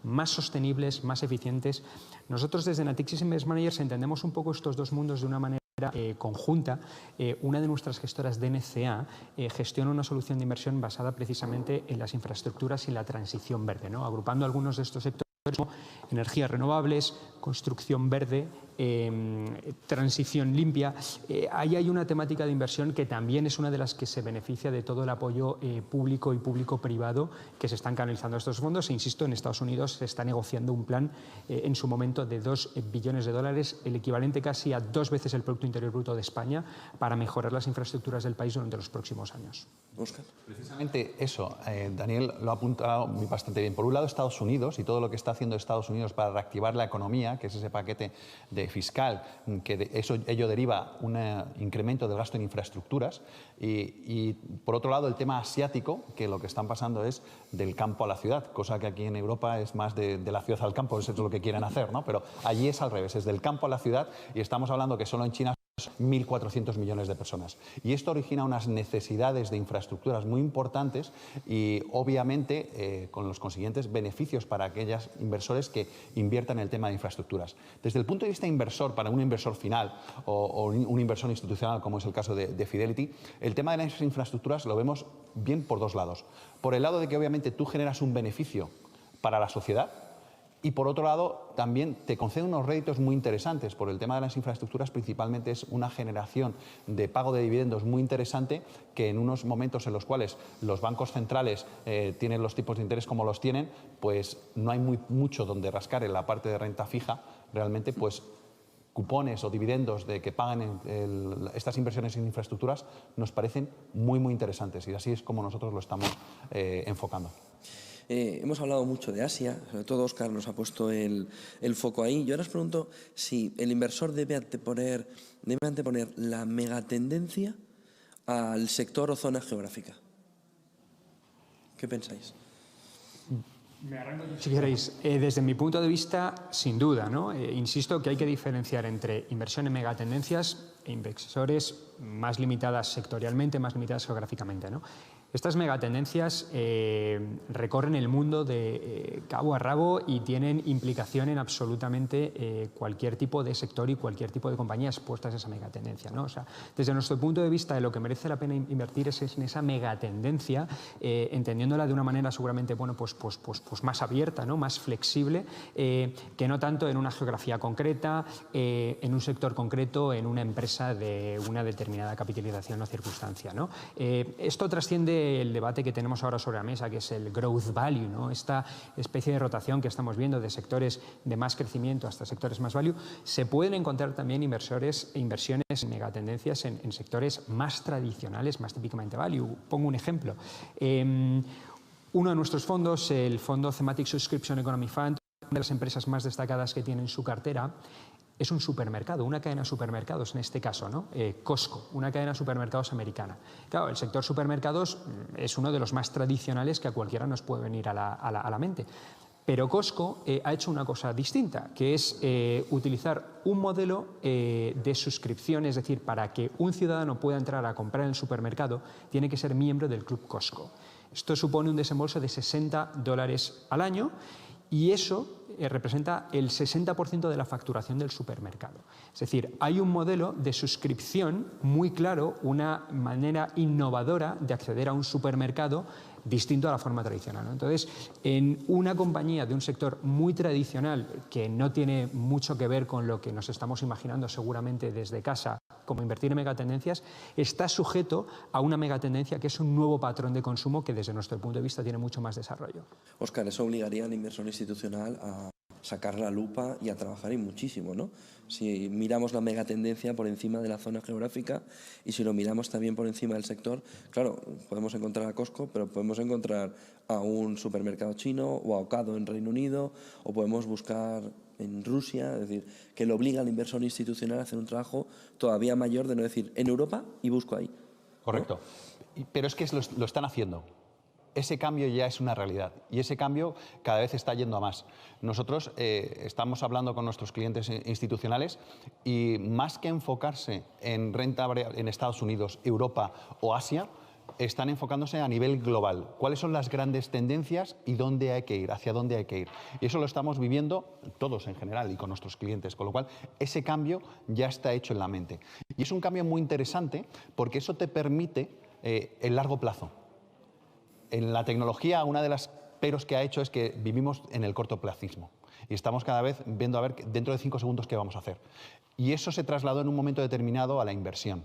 más sostenibles, más eficientes. Nosotros desde Natixis Invest Managers entendemos un poco estos dos mundos de una manera conjunta. Una de nuestras gestoras, DNCA, gestiona una solución de inversión basada precisamente en las infraestructuras y la transición verde, ¿no? Agrupando algunos de estos sectores como energías renovables, construcción verde, transición limpia. Ahí hay una temática de inversión que también es una de las que se beneficia de todo el apoyo público y público-privado que se están canalizando estos fondos. E insisto, en Estados Unidos se está negociando un plan en su momento de $2 billones, el equivalente casi a 2 veces el Producto Interior Bruto de España, para mejorar las infraestructuras del país durante los próximos años. Óscar. Precisamente eso, Daniel lo ha apuntado bastante bien. Por un lado, Estados Unidos y todo lo que está haciendo Estados Unidos para reactivar la economía, que es ese paquete fiscal, que ello deriva un incremento del gasto en infraestructuras. Y por otro lado, el tema asiático, que lo que están pasando es del campo a la ciudad, cosa que aquí en Europa es más de la ciudad al campo, eso es lo que quieren hacer, ¿no? Pero allí es al revés, es del campo a la ciudad, y estamos hablando que solo en China 1.400 millones de personas. Y esto origina unas necesidades de infraestructuras muy importantes y, obviamente, con los consiguientes beneficios para aquellos inversores que inviertan en el tema de infraestructuras. Desde el punto de vista inversor, para un inversor final o un inversor institucional, como es el caso de Fidelity, el tema de las infraestructuras lo vemos bien por dos lados. Por el lado de que, obviamente, tú generas un beneficio para la sociedad, y por otro lado, también te concede unos réditos muy interesantes. Por el tema de las infraestructuras, principalmente es una generación de pago de dividendos muy interesante, que en unos momentos en los cuales los bancos centrales tienen los tipos de interés como los tienen, pues no hay mucho donde rascar en la parte de renta fija. Realmente, pues cupones o dividendos de que pagan estas inversiones en infraestructuras nos parecen muy, muy interesantes, y así es como nosotros lo estamos enfocando. Hemos hablado mucho de Asia, sobre todo Óscar nos ha puesto el foco ahí. Yo ahora os pregunto si el inversor debe anteponer la megatendencia al sector o zona geográfica. ¿Qué pensáis? Me arranco, si queréis. Desde mi punto de vista, sin duda, ¿no? Insisto que hay que diferenciar entre inversión en megatendencias e inversores más limitadas sectorialmente, más limitadas geográficamente, ¿no? Estas megatendencias recorren el mundo de cabo a rabo y tienen implicación en absolutamente cualquier tipo de sector y cualquier tipo de compañía expuestas a esa megatendencia, ¿no? O sea, desde nuestro punto de vista, de lo que merece la pena invertir es en esa megatendencia, entendiéndola de una manera seguramente pues más abierta, ¿no? Más flexible, que no tanto en una geografía concreta, en un sector concreto, en una empresa de una determinada capitalización o circunstancia, ¿no? Esto trasciende el debate que tenemos ahora sobre la mesa, que es el growth value, ¿no? Esta especie de rotación que estamos viendo de sectores de más crecimiento hasta sectores más value. Se pueden encontrar también inversiones en megatendencias en sectores más tradicionales, más típicamente value. Pongo un ejemplo. Uno de nuestros fondos, el fondo Thematic Subscription Economy Fund, una de las empresas más destacadas que tiene en su cartera, es un supermercado, una cadena de supermercados en este caso, ¿no? Costco, una cadena de supermercados americana. Claro, el sector supermercados es uno de los más tradicionales que a cualquiera nos puede venir a la mente. Pero Costco ha hecho una cosa distinta, que es utilizar un modelo de suscripción, es decir, para que un ciudadano pueda entrar a comprar en el supermercado, tiene que ser miembro del Club Costco. Esto supone un desembolso de $60 al año y eso representa el 60% de la facturación del supermercado. Es decir, hay un modelo de suscripción muy claro, una manera innovadora de acceder a un supermercado distinto a la forma tradicional, ¿no? Entonces, en una compañía de un sector muy tradicional que no tiene mucho que ver con lo que nos estamos imaginando seguramente desde casa, como invertir en megatendencias, está sujeto a una megatendencia que es un nuevo patrón de consumo que desde nuestro punto de vista tiene mucho más desarrollo. Óscar, eso obligaría al inversor institucional a sacar la lupa y a trabajar y muchísimo, ¿no? Si miramos la megatendencia por encima de la zona geográfica y si lo miramos también por encima del sector, claro, podemos encontrar a Costco, pero podemos encontrar a un supermercado chino o a Ocado en Reino Unido, o podemos buscar en Rusia, es decir, que le obliga al inversor institucional a hacer un trabajo todavía mayor de no decir en Europa y busco ahí. Correcto. ¿No? Pero es que lo están haciendo. Ese cambio ya es una realidad y ese cambio cada vez está yendo a más. Nosotros estamos hablando con nuestros clientes institucionales y más que enfocarse en renta variable en Estados Unidos, Europa o Asia, están enfocándose a nivel global. ¿Cuáles son las grandes tendencias y dónde hay que ir, hacia dónde hay que ir? Y eso lo estamos viviendo todos en general y con nuestros clientes, con lo cual ese cambio ya está hecho en la mente. Y es un cambio muy interesante porque eso te permite el largo plazo. En la tecnología, una de las peros que ha hecho es que vivimos en el cortoplacismo y estamos cada vez viendo a ver dentro de 5 segundos qué vamos a hacer. Y eso se trasladó en un momento determinado a la inversión.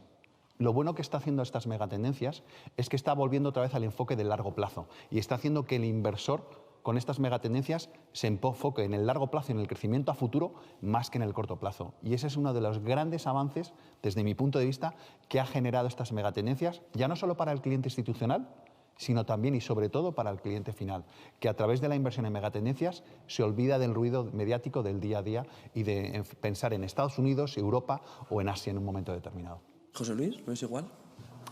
Lo bueno que está haciendo estas megatendencias es que está volviendo otra vez al enfoque del largo plazo y está haciendo que el inversor con estas megatendencias se enfoque en el largo plazo y en el crecimiento a futuro más que en el corto plazo. Y ese es uno de los grandes avances, desde mi punto de vista, que ha generado estas megatendencias, ya no solo para el cliente institucional, sino también y sobre todo para el cliente final, que a través de la inversión en megatendencias se olvida del ruido mediático del día a día y de pensar en Estados Unidos, Europa o en Asia en un momento determinado. José Luis, ¿no es igual?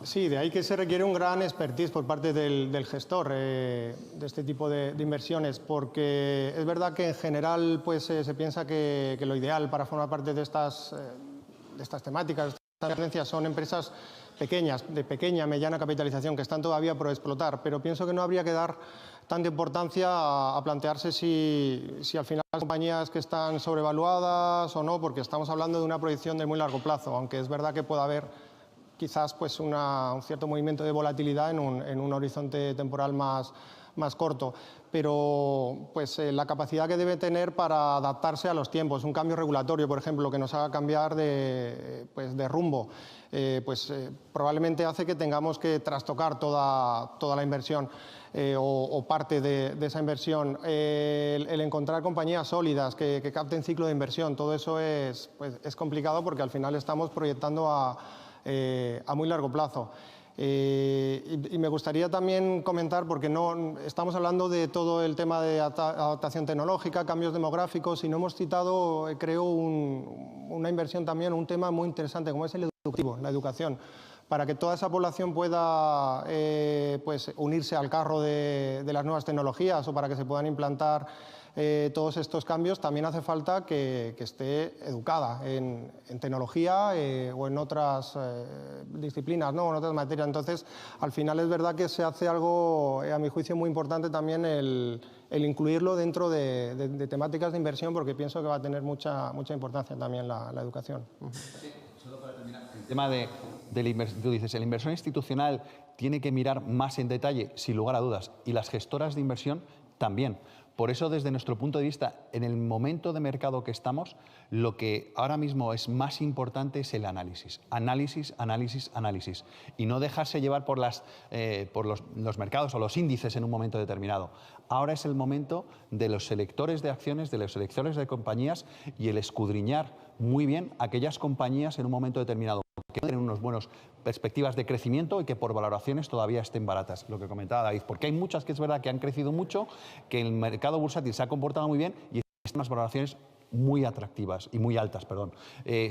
Sí, de ahí que se requiere un gran expertise por parte del gestor de este tipo de inversiones, porque es verdad que en general pues, se piensa que lo ideal para formar parte de estas temáticas, de estas tendencias, son empresas pequeñas, de pequeña, mediana capitalización, que están todavía por explotar, pero pienso que no habría que dar tanta importancia a plantearse si al final las compañías que están sobrevaluadas o no, porque estamos hablando de una proyección de muy largo plazo, aunque es verdad que pueda haber quizás pues un cierto movimiento de volatilidad en un horizonte temporal más corto, pero pues la capacidad que debe tener para adaptarse a los tiempos, un cambio regulatorio, por ejemplo, que nos haga cambiar de rumbo, probablemente hace que tengamos que trastocar toda la inversión o parte de esa inversión. El encontrar compañías sólidas que capten ciclo de inversión, todo eso es complicado porque al final estamos proyectando a muy largo plazo. Y me gustaría también comentar, porque no estamos hablando de todo el tema de adaptación tecnológica, cambios demográficos, y no hemos citado, creo, una inversión también, un tema muy interesante como es el educativo, la educación, para que toda esa población pueda unirse al carro de las nuevas tecnologías o para que se puedan implantar todos estos cambios. También hace falta que esté educada en tecnología o en otras disciplinas, ¿no? O en otras materias. Entonces, al final es verdad que se hace algo, a mi juicio, muy importante también el incluirlo dentro de temáticas de inversión, porque pienso que va a tener mucha importancia también la educación. Sí, solo para terminar. El tema tú dices, el inversor institucional tiene que mirar más en detalle, sin lugar a dudas, y las gestoras de inversión también. Por eso, desde nuestro punto de vista, en el momento de mercado que estamos, lo que ahora mismo es más importante es el análisis. Análisis, análisis, análisis. Y no dejarse llevar por los mercados o los índices en un momento determinado. Ahora es el momento de los selectores de acciones, de los selectores de compañías y el escudriñar muy bien aquellas compañías en un momento determinado que tienen unas buenas perspectivas de crecimiento y que por valoraciones todavía estén baratas, lo que comentaba David, porque hay muchas que es verdad que han crecido mucho, que el mercado bursátil se ha comportado muy bien y están las valoraciones muy atractivas y muy altas, perdón.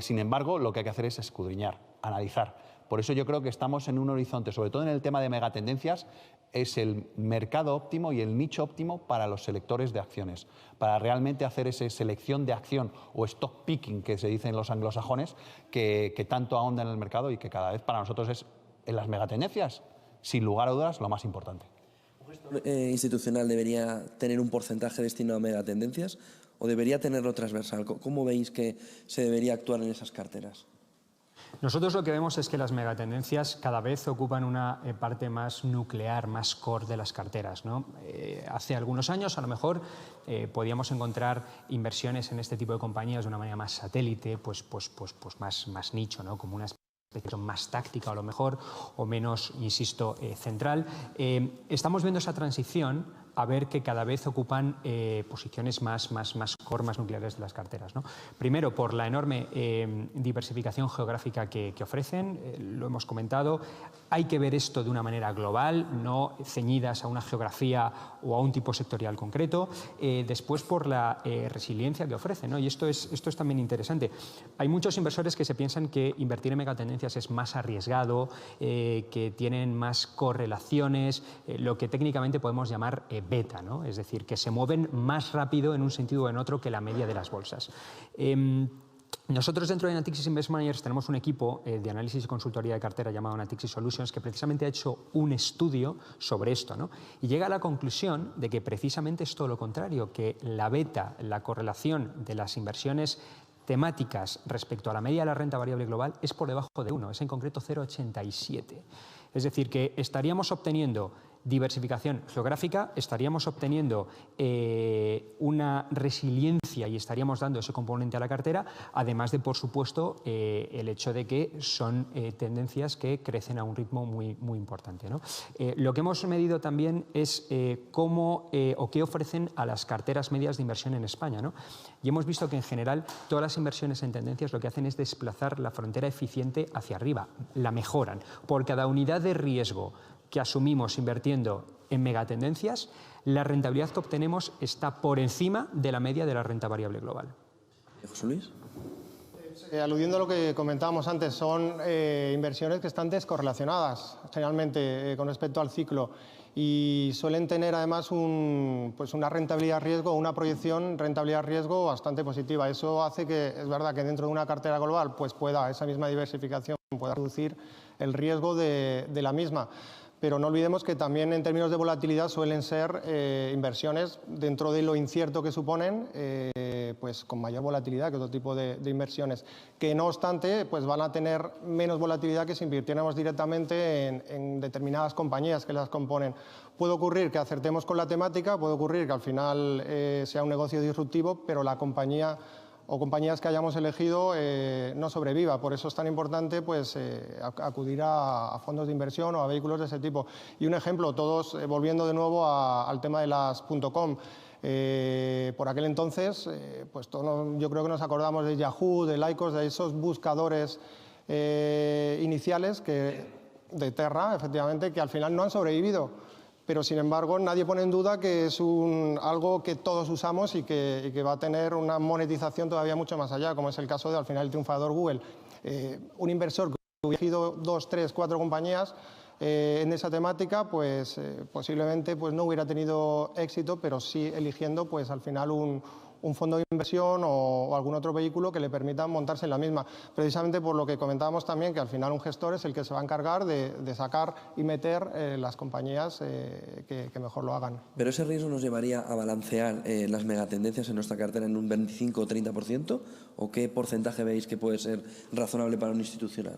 Sin embargo, lo que hay que hacer es escudriñar, analizar. Por eso yo creo que estamos en un horizonte, sobre todo en el tema de megatendencias, es el mercado óptimo y el nicho óptimo para los selectores de acciones, para realmente hacer esa selección de acción o stock picking que se dice en los anglosajones, que tanto ahonda en el mercado y que cada vez para nosotros es en las megatendencias, sin lugar a dudas, lo más importante. ¿Un gestor institucional debería tener un porcentaje destinado a megatendencias o debería tenerlo transversal? ¿Cómo veis que se debería actuar en esas carteras? Nosotros lo que vemos es que las megatendencias cada vez ocupan una parte más nuclear, más core de las carteras, ¿no? Hace algunos años a lo mejor podíamos encontrar inversiones en este tipo de compañías de una manera más satélite, pues más nicho, ¿no? Como una especie más táctica a lo mejor o menos, insisto, central. Estamos viendo esa transición a ver que cada vez ocupan posiciones más core, más nucleares de las carteras, ¿no? Primero, por la enorme diversificación geográfica que ofrecen, lo hemos comentado. Hay que ver esto de una manera global, no ceñidas a una geografía o a un tipo sectorial concreto. Después, por la resiliencia que ofrecen, ¿no? Y esto es también interesante. Hay muchos inversores que se piensan que invertir en megatendencias es más arriesgado, que tienen más correlaciones, lo que técnicamente podemos llamar beta, ¿no? Es decir, que se mueven más rápido en un sentido o en otro que la media de las bolsas. Nosotros dentro de Natixis Investment Managers tenemos un equipo de análisis y consultoría de cartera llamado Natixis Solutions que precisamente ha hecho un estudio sobre esto, ¿no? Y llega a la conclusión de que precisamente es todo lo contrario, que la beta, la correlación de las inversiones temáticas respecto a la media de la renta variable global es por debajo de 1, es en concreto 0,87. Es decir, que estaríamos obteniendo diversificación geográfica, estaríamos obteniendo una resiliencia y estaríamos dando ese componente a la cartera, además de, por supuesto, el hecho de que son tendencias que crecen a un ritmo muy importante, ¿no? Lo que hemos medido también es cómo o qué ofrecen a las carteras medias de inversión en España, ¿no? Y hemos visto que en general todas las inversiones en tendencias lo que hacen es desplazar la frontera eficiente hacia arriba, la mejoran. Por cada unidad de riesgo que asumimos invirtiendo en megatendencias, la rentabilidad que obtenemos está por encima de la media de la renta variable global. José Luis. Aludiendo a lo que comentábamos antes, son inversiones que están descorrelacionadas generalmente con respecto al ciclo y suelen tener además una rentabilidad-riesgo, una proyección rentabilidad-riesgo bastante positiva. Eso hace que, es verdad que dentro de una cartera global pues esa misma diversificación pueda reducir el riesgo de la misma. Pero no olvidemos que también en términos de volatilidad suelen ser inversiones dentro de lo incierto que suponen, pues con mayor volatilidad que otro tipo de inversiones, que no obstante pues van a tener menos volatilidad que si invirtiéramos directamente en determinadas compañías que las componen. Puede ocurrir que acertemos con la temática, puede ocurrir que al final sea un negocio disruptivo, pero la compañía o compañías que hayamos elegido no sobreviva. Por eso es tan importante pues, acudir a fondos de inversión o a vehículos de ese tipo. Y un ejemplo, todos volviendo de nuevo al tema de las .com. Por aquel entonces, pues todos, yo creo que nos acordamos de Yahoo, de Lycos, de esos buscadores iniciales de Terra, efectivamente, que al final no han sobrevivido. Pero, sin embargo, nadie pone en duda que es algo que todos usamos y que va a tener una monetización todavía mucho más allá, como es el caso de, al final, el triunfador Google. Un inversor que hubiera elegido 2, 3, 4 compañías en esa temática, pues posiblemente pues, no hubiera tenido éxito, pero sí eligiendo, pues al final, un fondo de inversión o algún otro vehículo que le permita montarse en la misma. Precisamente por lo que comentábamos también, que al final un gestor es el que se va a encargar de sacar y meter las compañías que mejor lo hagan. ¿Pero ese riesgo nos llevaría a balancear las megatendencias en nuestra cartera en un 25 o 30%? ¿O qué porcentaje veis que puede ser razonable para un institucional?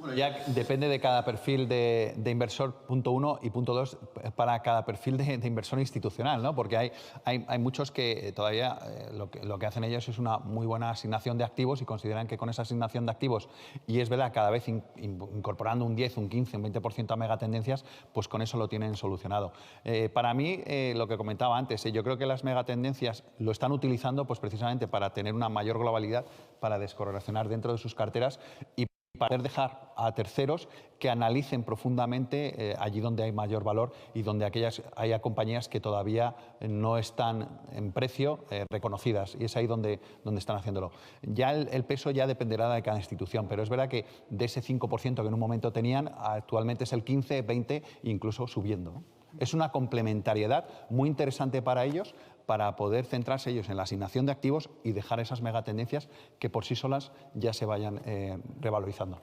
Bueno, ya depende de cada perfil de inversor, punto 1, y punto 2, para cada perfil de inversor institucional, ¿no? Porque hay muchos que todavía lo que hacen ellos es una muy buena asignación de activos y consideran que con esa asignación de activos, y es verdad, cada vez incorporando un 10, un 15, un 20% a megatendencias, pues con eso lo tienen solucionado. Para mí, lo que comentaba antes, yo creo que las megatendencias lo están utilizando pues precisamente para tener una mayor globalidad, para descorrelacionar dentro de sus carteras y para poder dejar a terceros que analicen profundamente allí donde hay mayor valor y donde haya compañías que todavía no están en precio reconocidas, y es ahí donde están haciéndolo. Ya el peso ya dependerá de cada institución, pero es verdad que de ese 5% que en un momento tenían, actualmente es el 15, 20, incluso subiendo, ¿no? Es una complementariedad muy interesante para ellos, para poder centrarse ellos en la asignación de activos y dejar esas megatendencias que por sí solas ya se vayan revalorizando.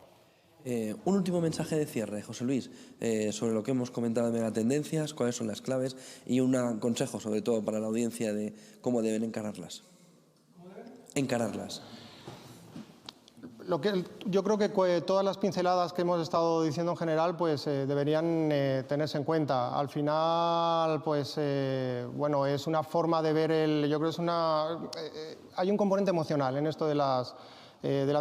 Un último mensaje de cierre, José Luis, sobre lo que hemos comentado de megatendencias, cuáles son las claves y un consejo sobre todo para la audiencia de cómo deben encararlas. Yo creo que todas las pinceladas que hemos estado diciendo en general pues deberían tenerse en cuenta. Al final, pues bueno, es una forma de ver yo creo que hay un componente emocional en esto de las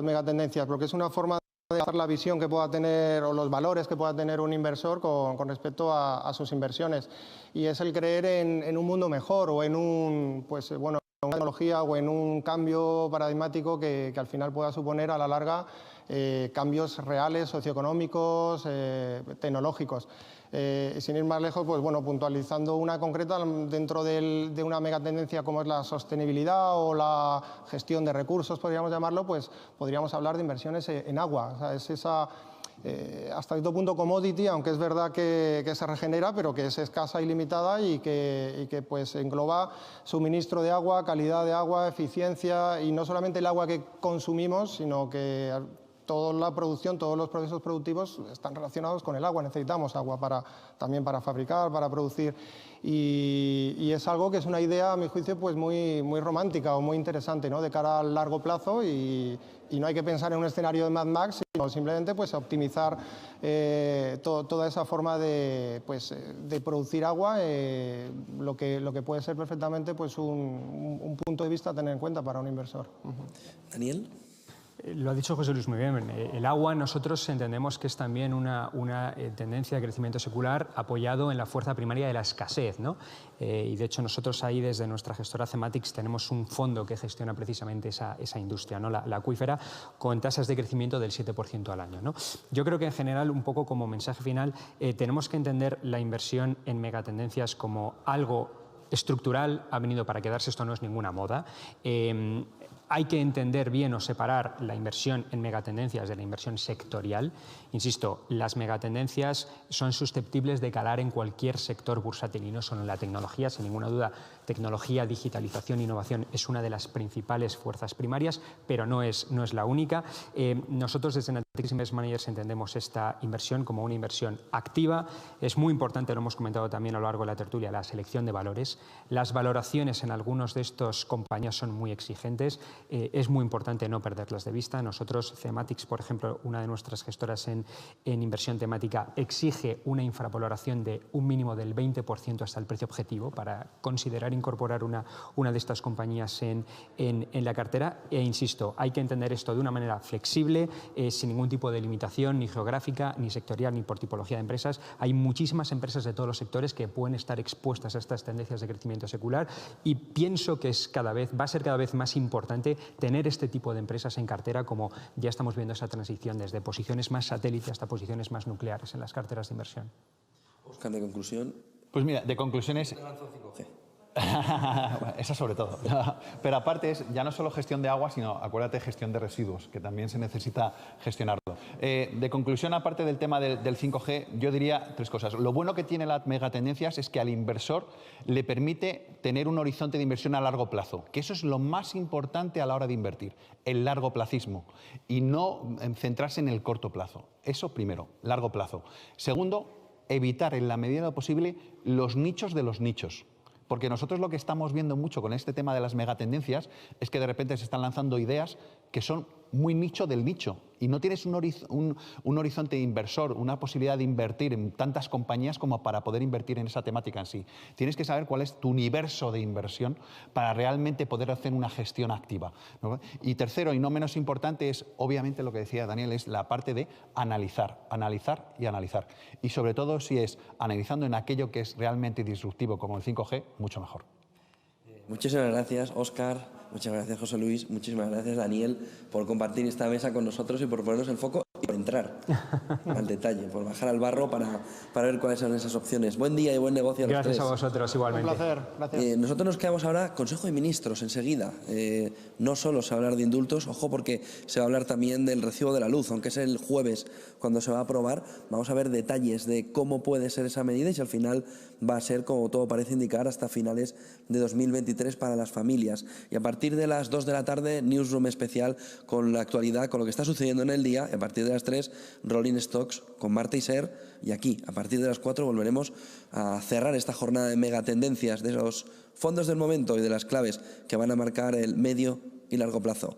megatendencias, porque es una forma de dar la visión que pueda tener o los valores que pueda tener un inversor con respecto a sus inversiones. Y es el creer en un mundo mejor o en una tecnología o en un cambio paradigmático que al final pueda suponer a la larga cambios reales, socioeconómicos, tecnológicos. Sin ir más lejos, pues bueno, puntualizando una concreta dentro de una megatendencia como es la sostenibilidad o la gestión de recursos, podríamos llamarlo, pues podríamos hablar de inversiones en agua. O sea, es esa hasta cierto punto commodity, aunque es verdad que se regenera, pero que es escasa y limitada y que pues engloba suministro de agua, calidad de agua, eficiencia, y no solamente el agua que consumimos, sino que toda la producción, todos los procesos productivos están relacionados con el agua. Necesitamos agua también para fabricar, para producir, y es algo que es una idea, a mi juicio, pues muy romántica o muy interesante, ¿no?, de cara al largo plazo, y no hay que pensar en un escenario de Mad Max, sino simplemente pues optimizar toda esa forma de producir agua, lo que puede ser perfectamente pues un punto de vista a tener en cuenta para un inversor. Daniel. Lo ha dicho José Luis muy bien. El agua nosotros entendemos que es también una tendencia de crecimiento secular apoyado en la fuerza primaria de la escasez, ¿no? Y de hecho nosotros ahí desde nuestra gestora Thematics tenemos un fondo que gestiona precisamente esa industria, ¿no?, la acuífera, con tasas de crecimiento del 7% al año, ¿no? Yo creo que en general, un poco como mensaje final, tenemos que entender la inversión en megatendencias como algo estructural, ha venido para quedarse, esto no es ninguna moda. Hay que entender bien o separar la inversión en megatendencias de la inversión sectorial. Insisto, las megatendencias son susceptibles de calar en cualquier sector bursátil y no solo en la tecnología. Sin ninguna duda, tecnología, digitalización, innovación es una de las principales fuerzas primarias, pero no es la única. Nosotros desde Natixis Investment Managers entendemos esta inversión como una inversión activa. Es muy importante, lo hemos comentado también a lo largo de la tertulia, la selección de valores. Las valoraciones en algunos de estos compañías son muy exigentes. Es muy importante no perderlas de vista. Nosotros, Thematics, por ejemplo, una de nuestras gestoras en inversión temática, exige una infravaloración de un mínimo del 20% hasta el precio objetivo para considerar incorporar una de estas compañías en la cartera. E insisto, hay que entender esto de una manera flexible, sin ningún tipo de limitación, ni geográfica, ni sectorial, ni por tipología de empresas. Hay muchísimas empresas de todos los sectores que pueden estar expuestas a estas tendencias de crecimiento secular, y pienso que va a ser cada vez más importante tener este tipo de empresas en cartera, como ya estamos viendo esa transición desde posiciones más satélite hasta posiciones más nucleares en las carteras de inversión. Óscar, de conclusión. Pues mira, de conclusiones... Esa sobre todo. Pero aparte es ya no solo gestión de agua, sino, acuérdate, gestión de residuos, que también se necesita gestionarlo. De conclusión, aparte del tema del 5G, yo diría tres cosas. Lo bueno que tiene las megatendencias es que al inversor le permite tener un horizonte de inversión a largo plazo, que eso es lo más importante a la hora de invertir, el largo placismo, y no centrarse en el corto plazo. Eso primero, largo plazo. Segundo, evitar en la medida de lo posible los nichos de los nichos. Porque nosotros lo que estamos viendo mucho con este tema de las megatendencias es que de repente se están lanzando ideas que son muy nicho del nicho, y no tienes un horizonte inversor, una posibilidad de invertir en tantas compañías como para poder invertir en esa temática en sí. Tienes que saber cuál es tu universo de inversión para realmente poder hacer una gestión activa, ¿no? Y tercero, y no menos importante, es obviamente lo que decía Daniel, es la parte de analizar, analizar y analizar. Y sobre todo, si es analizando en aquello que es realmente disruptivo, como el 5G, mucho mejor. Muchísimas gracias, Óscar. Muchas gracias, José Luis. Muchísimas gracias, Daniel, por compartir esta mesa con nosotros y por ponernos el foco. entrar al detalle, por bajar al barro para ver cuáles son esas opciones. Buen día y buen negocio a los Gracias tres. a vosotros, igualmente. Un placer, gracias. Nosotros nos quedamos ahora Consejo de Ministros enseguida. No solo se va a hablar de indultos, ojo, porque se va a hablar también del recibo de la luz, aunque es el jueves cuando se va a aprobar. Vamos a ver detalles de cómo puede ser esa medida y si al final va a ser, como todo parece indicar, hasta finales de 2023 para las familias. Y a partir de las 2 de la tarde, Newsroom especial con la actualidad, con lo que está sucediendo en el día. Y a partir de las 3, Rolling Stocks con Marta y Ser. Y aquí, a partir de las 4, volveremos a cerrar esta jornada de megatendencias, de los fondos del momento y de las claves que van a marcar el medio y largo plazo.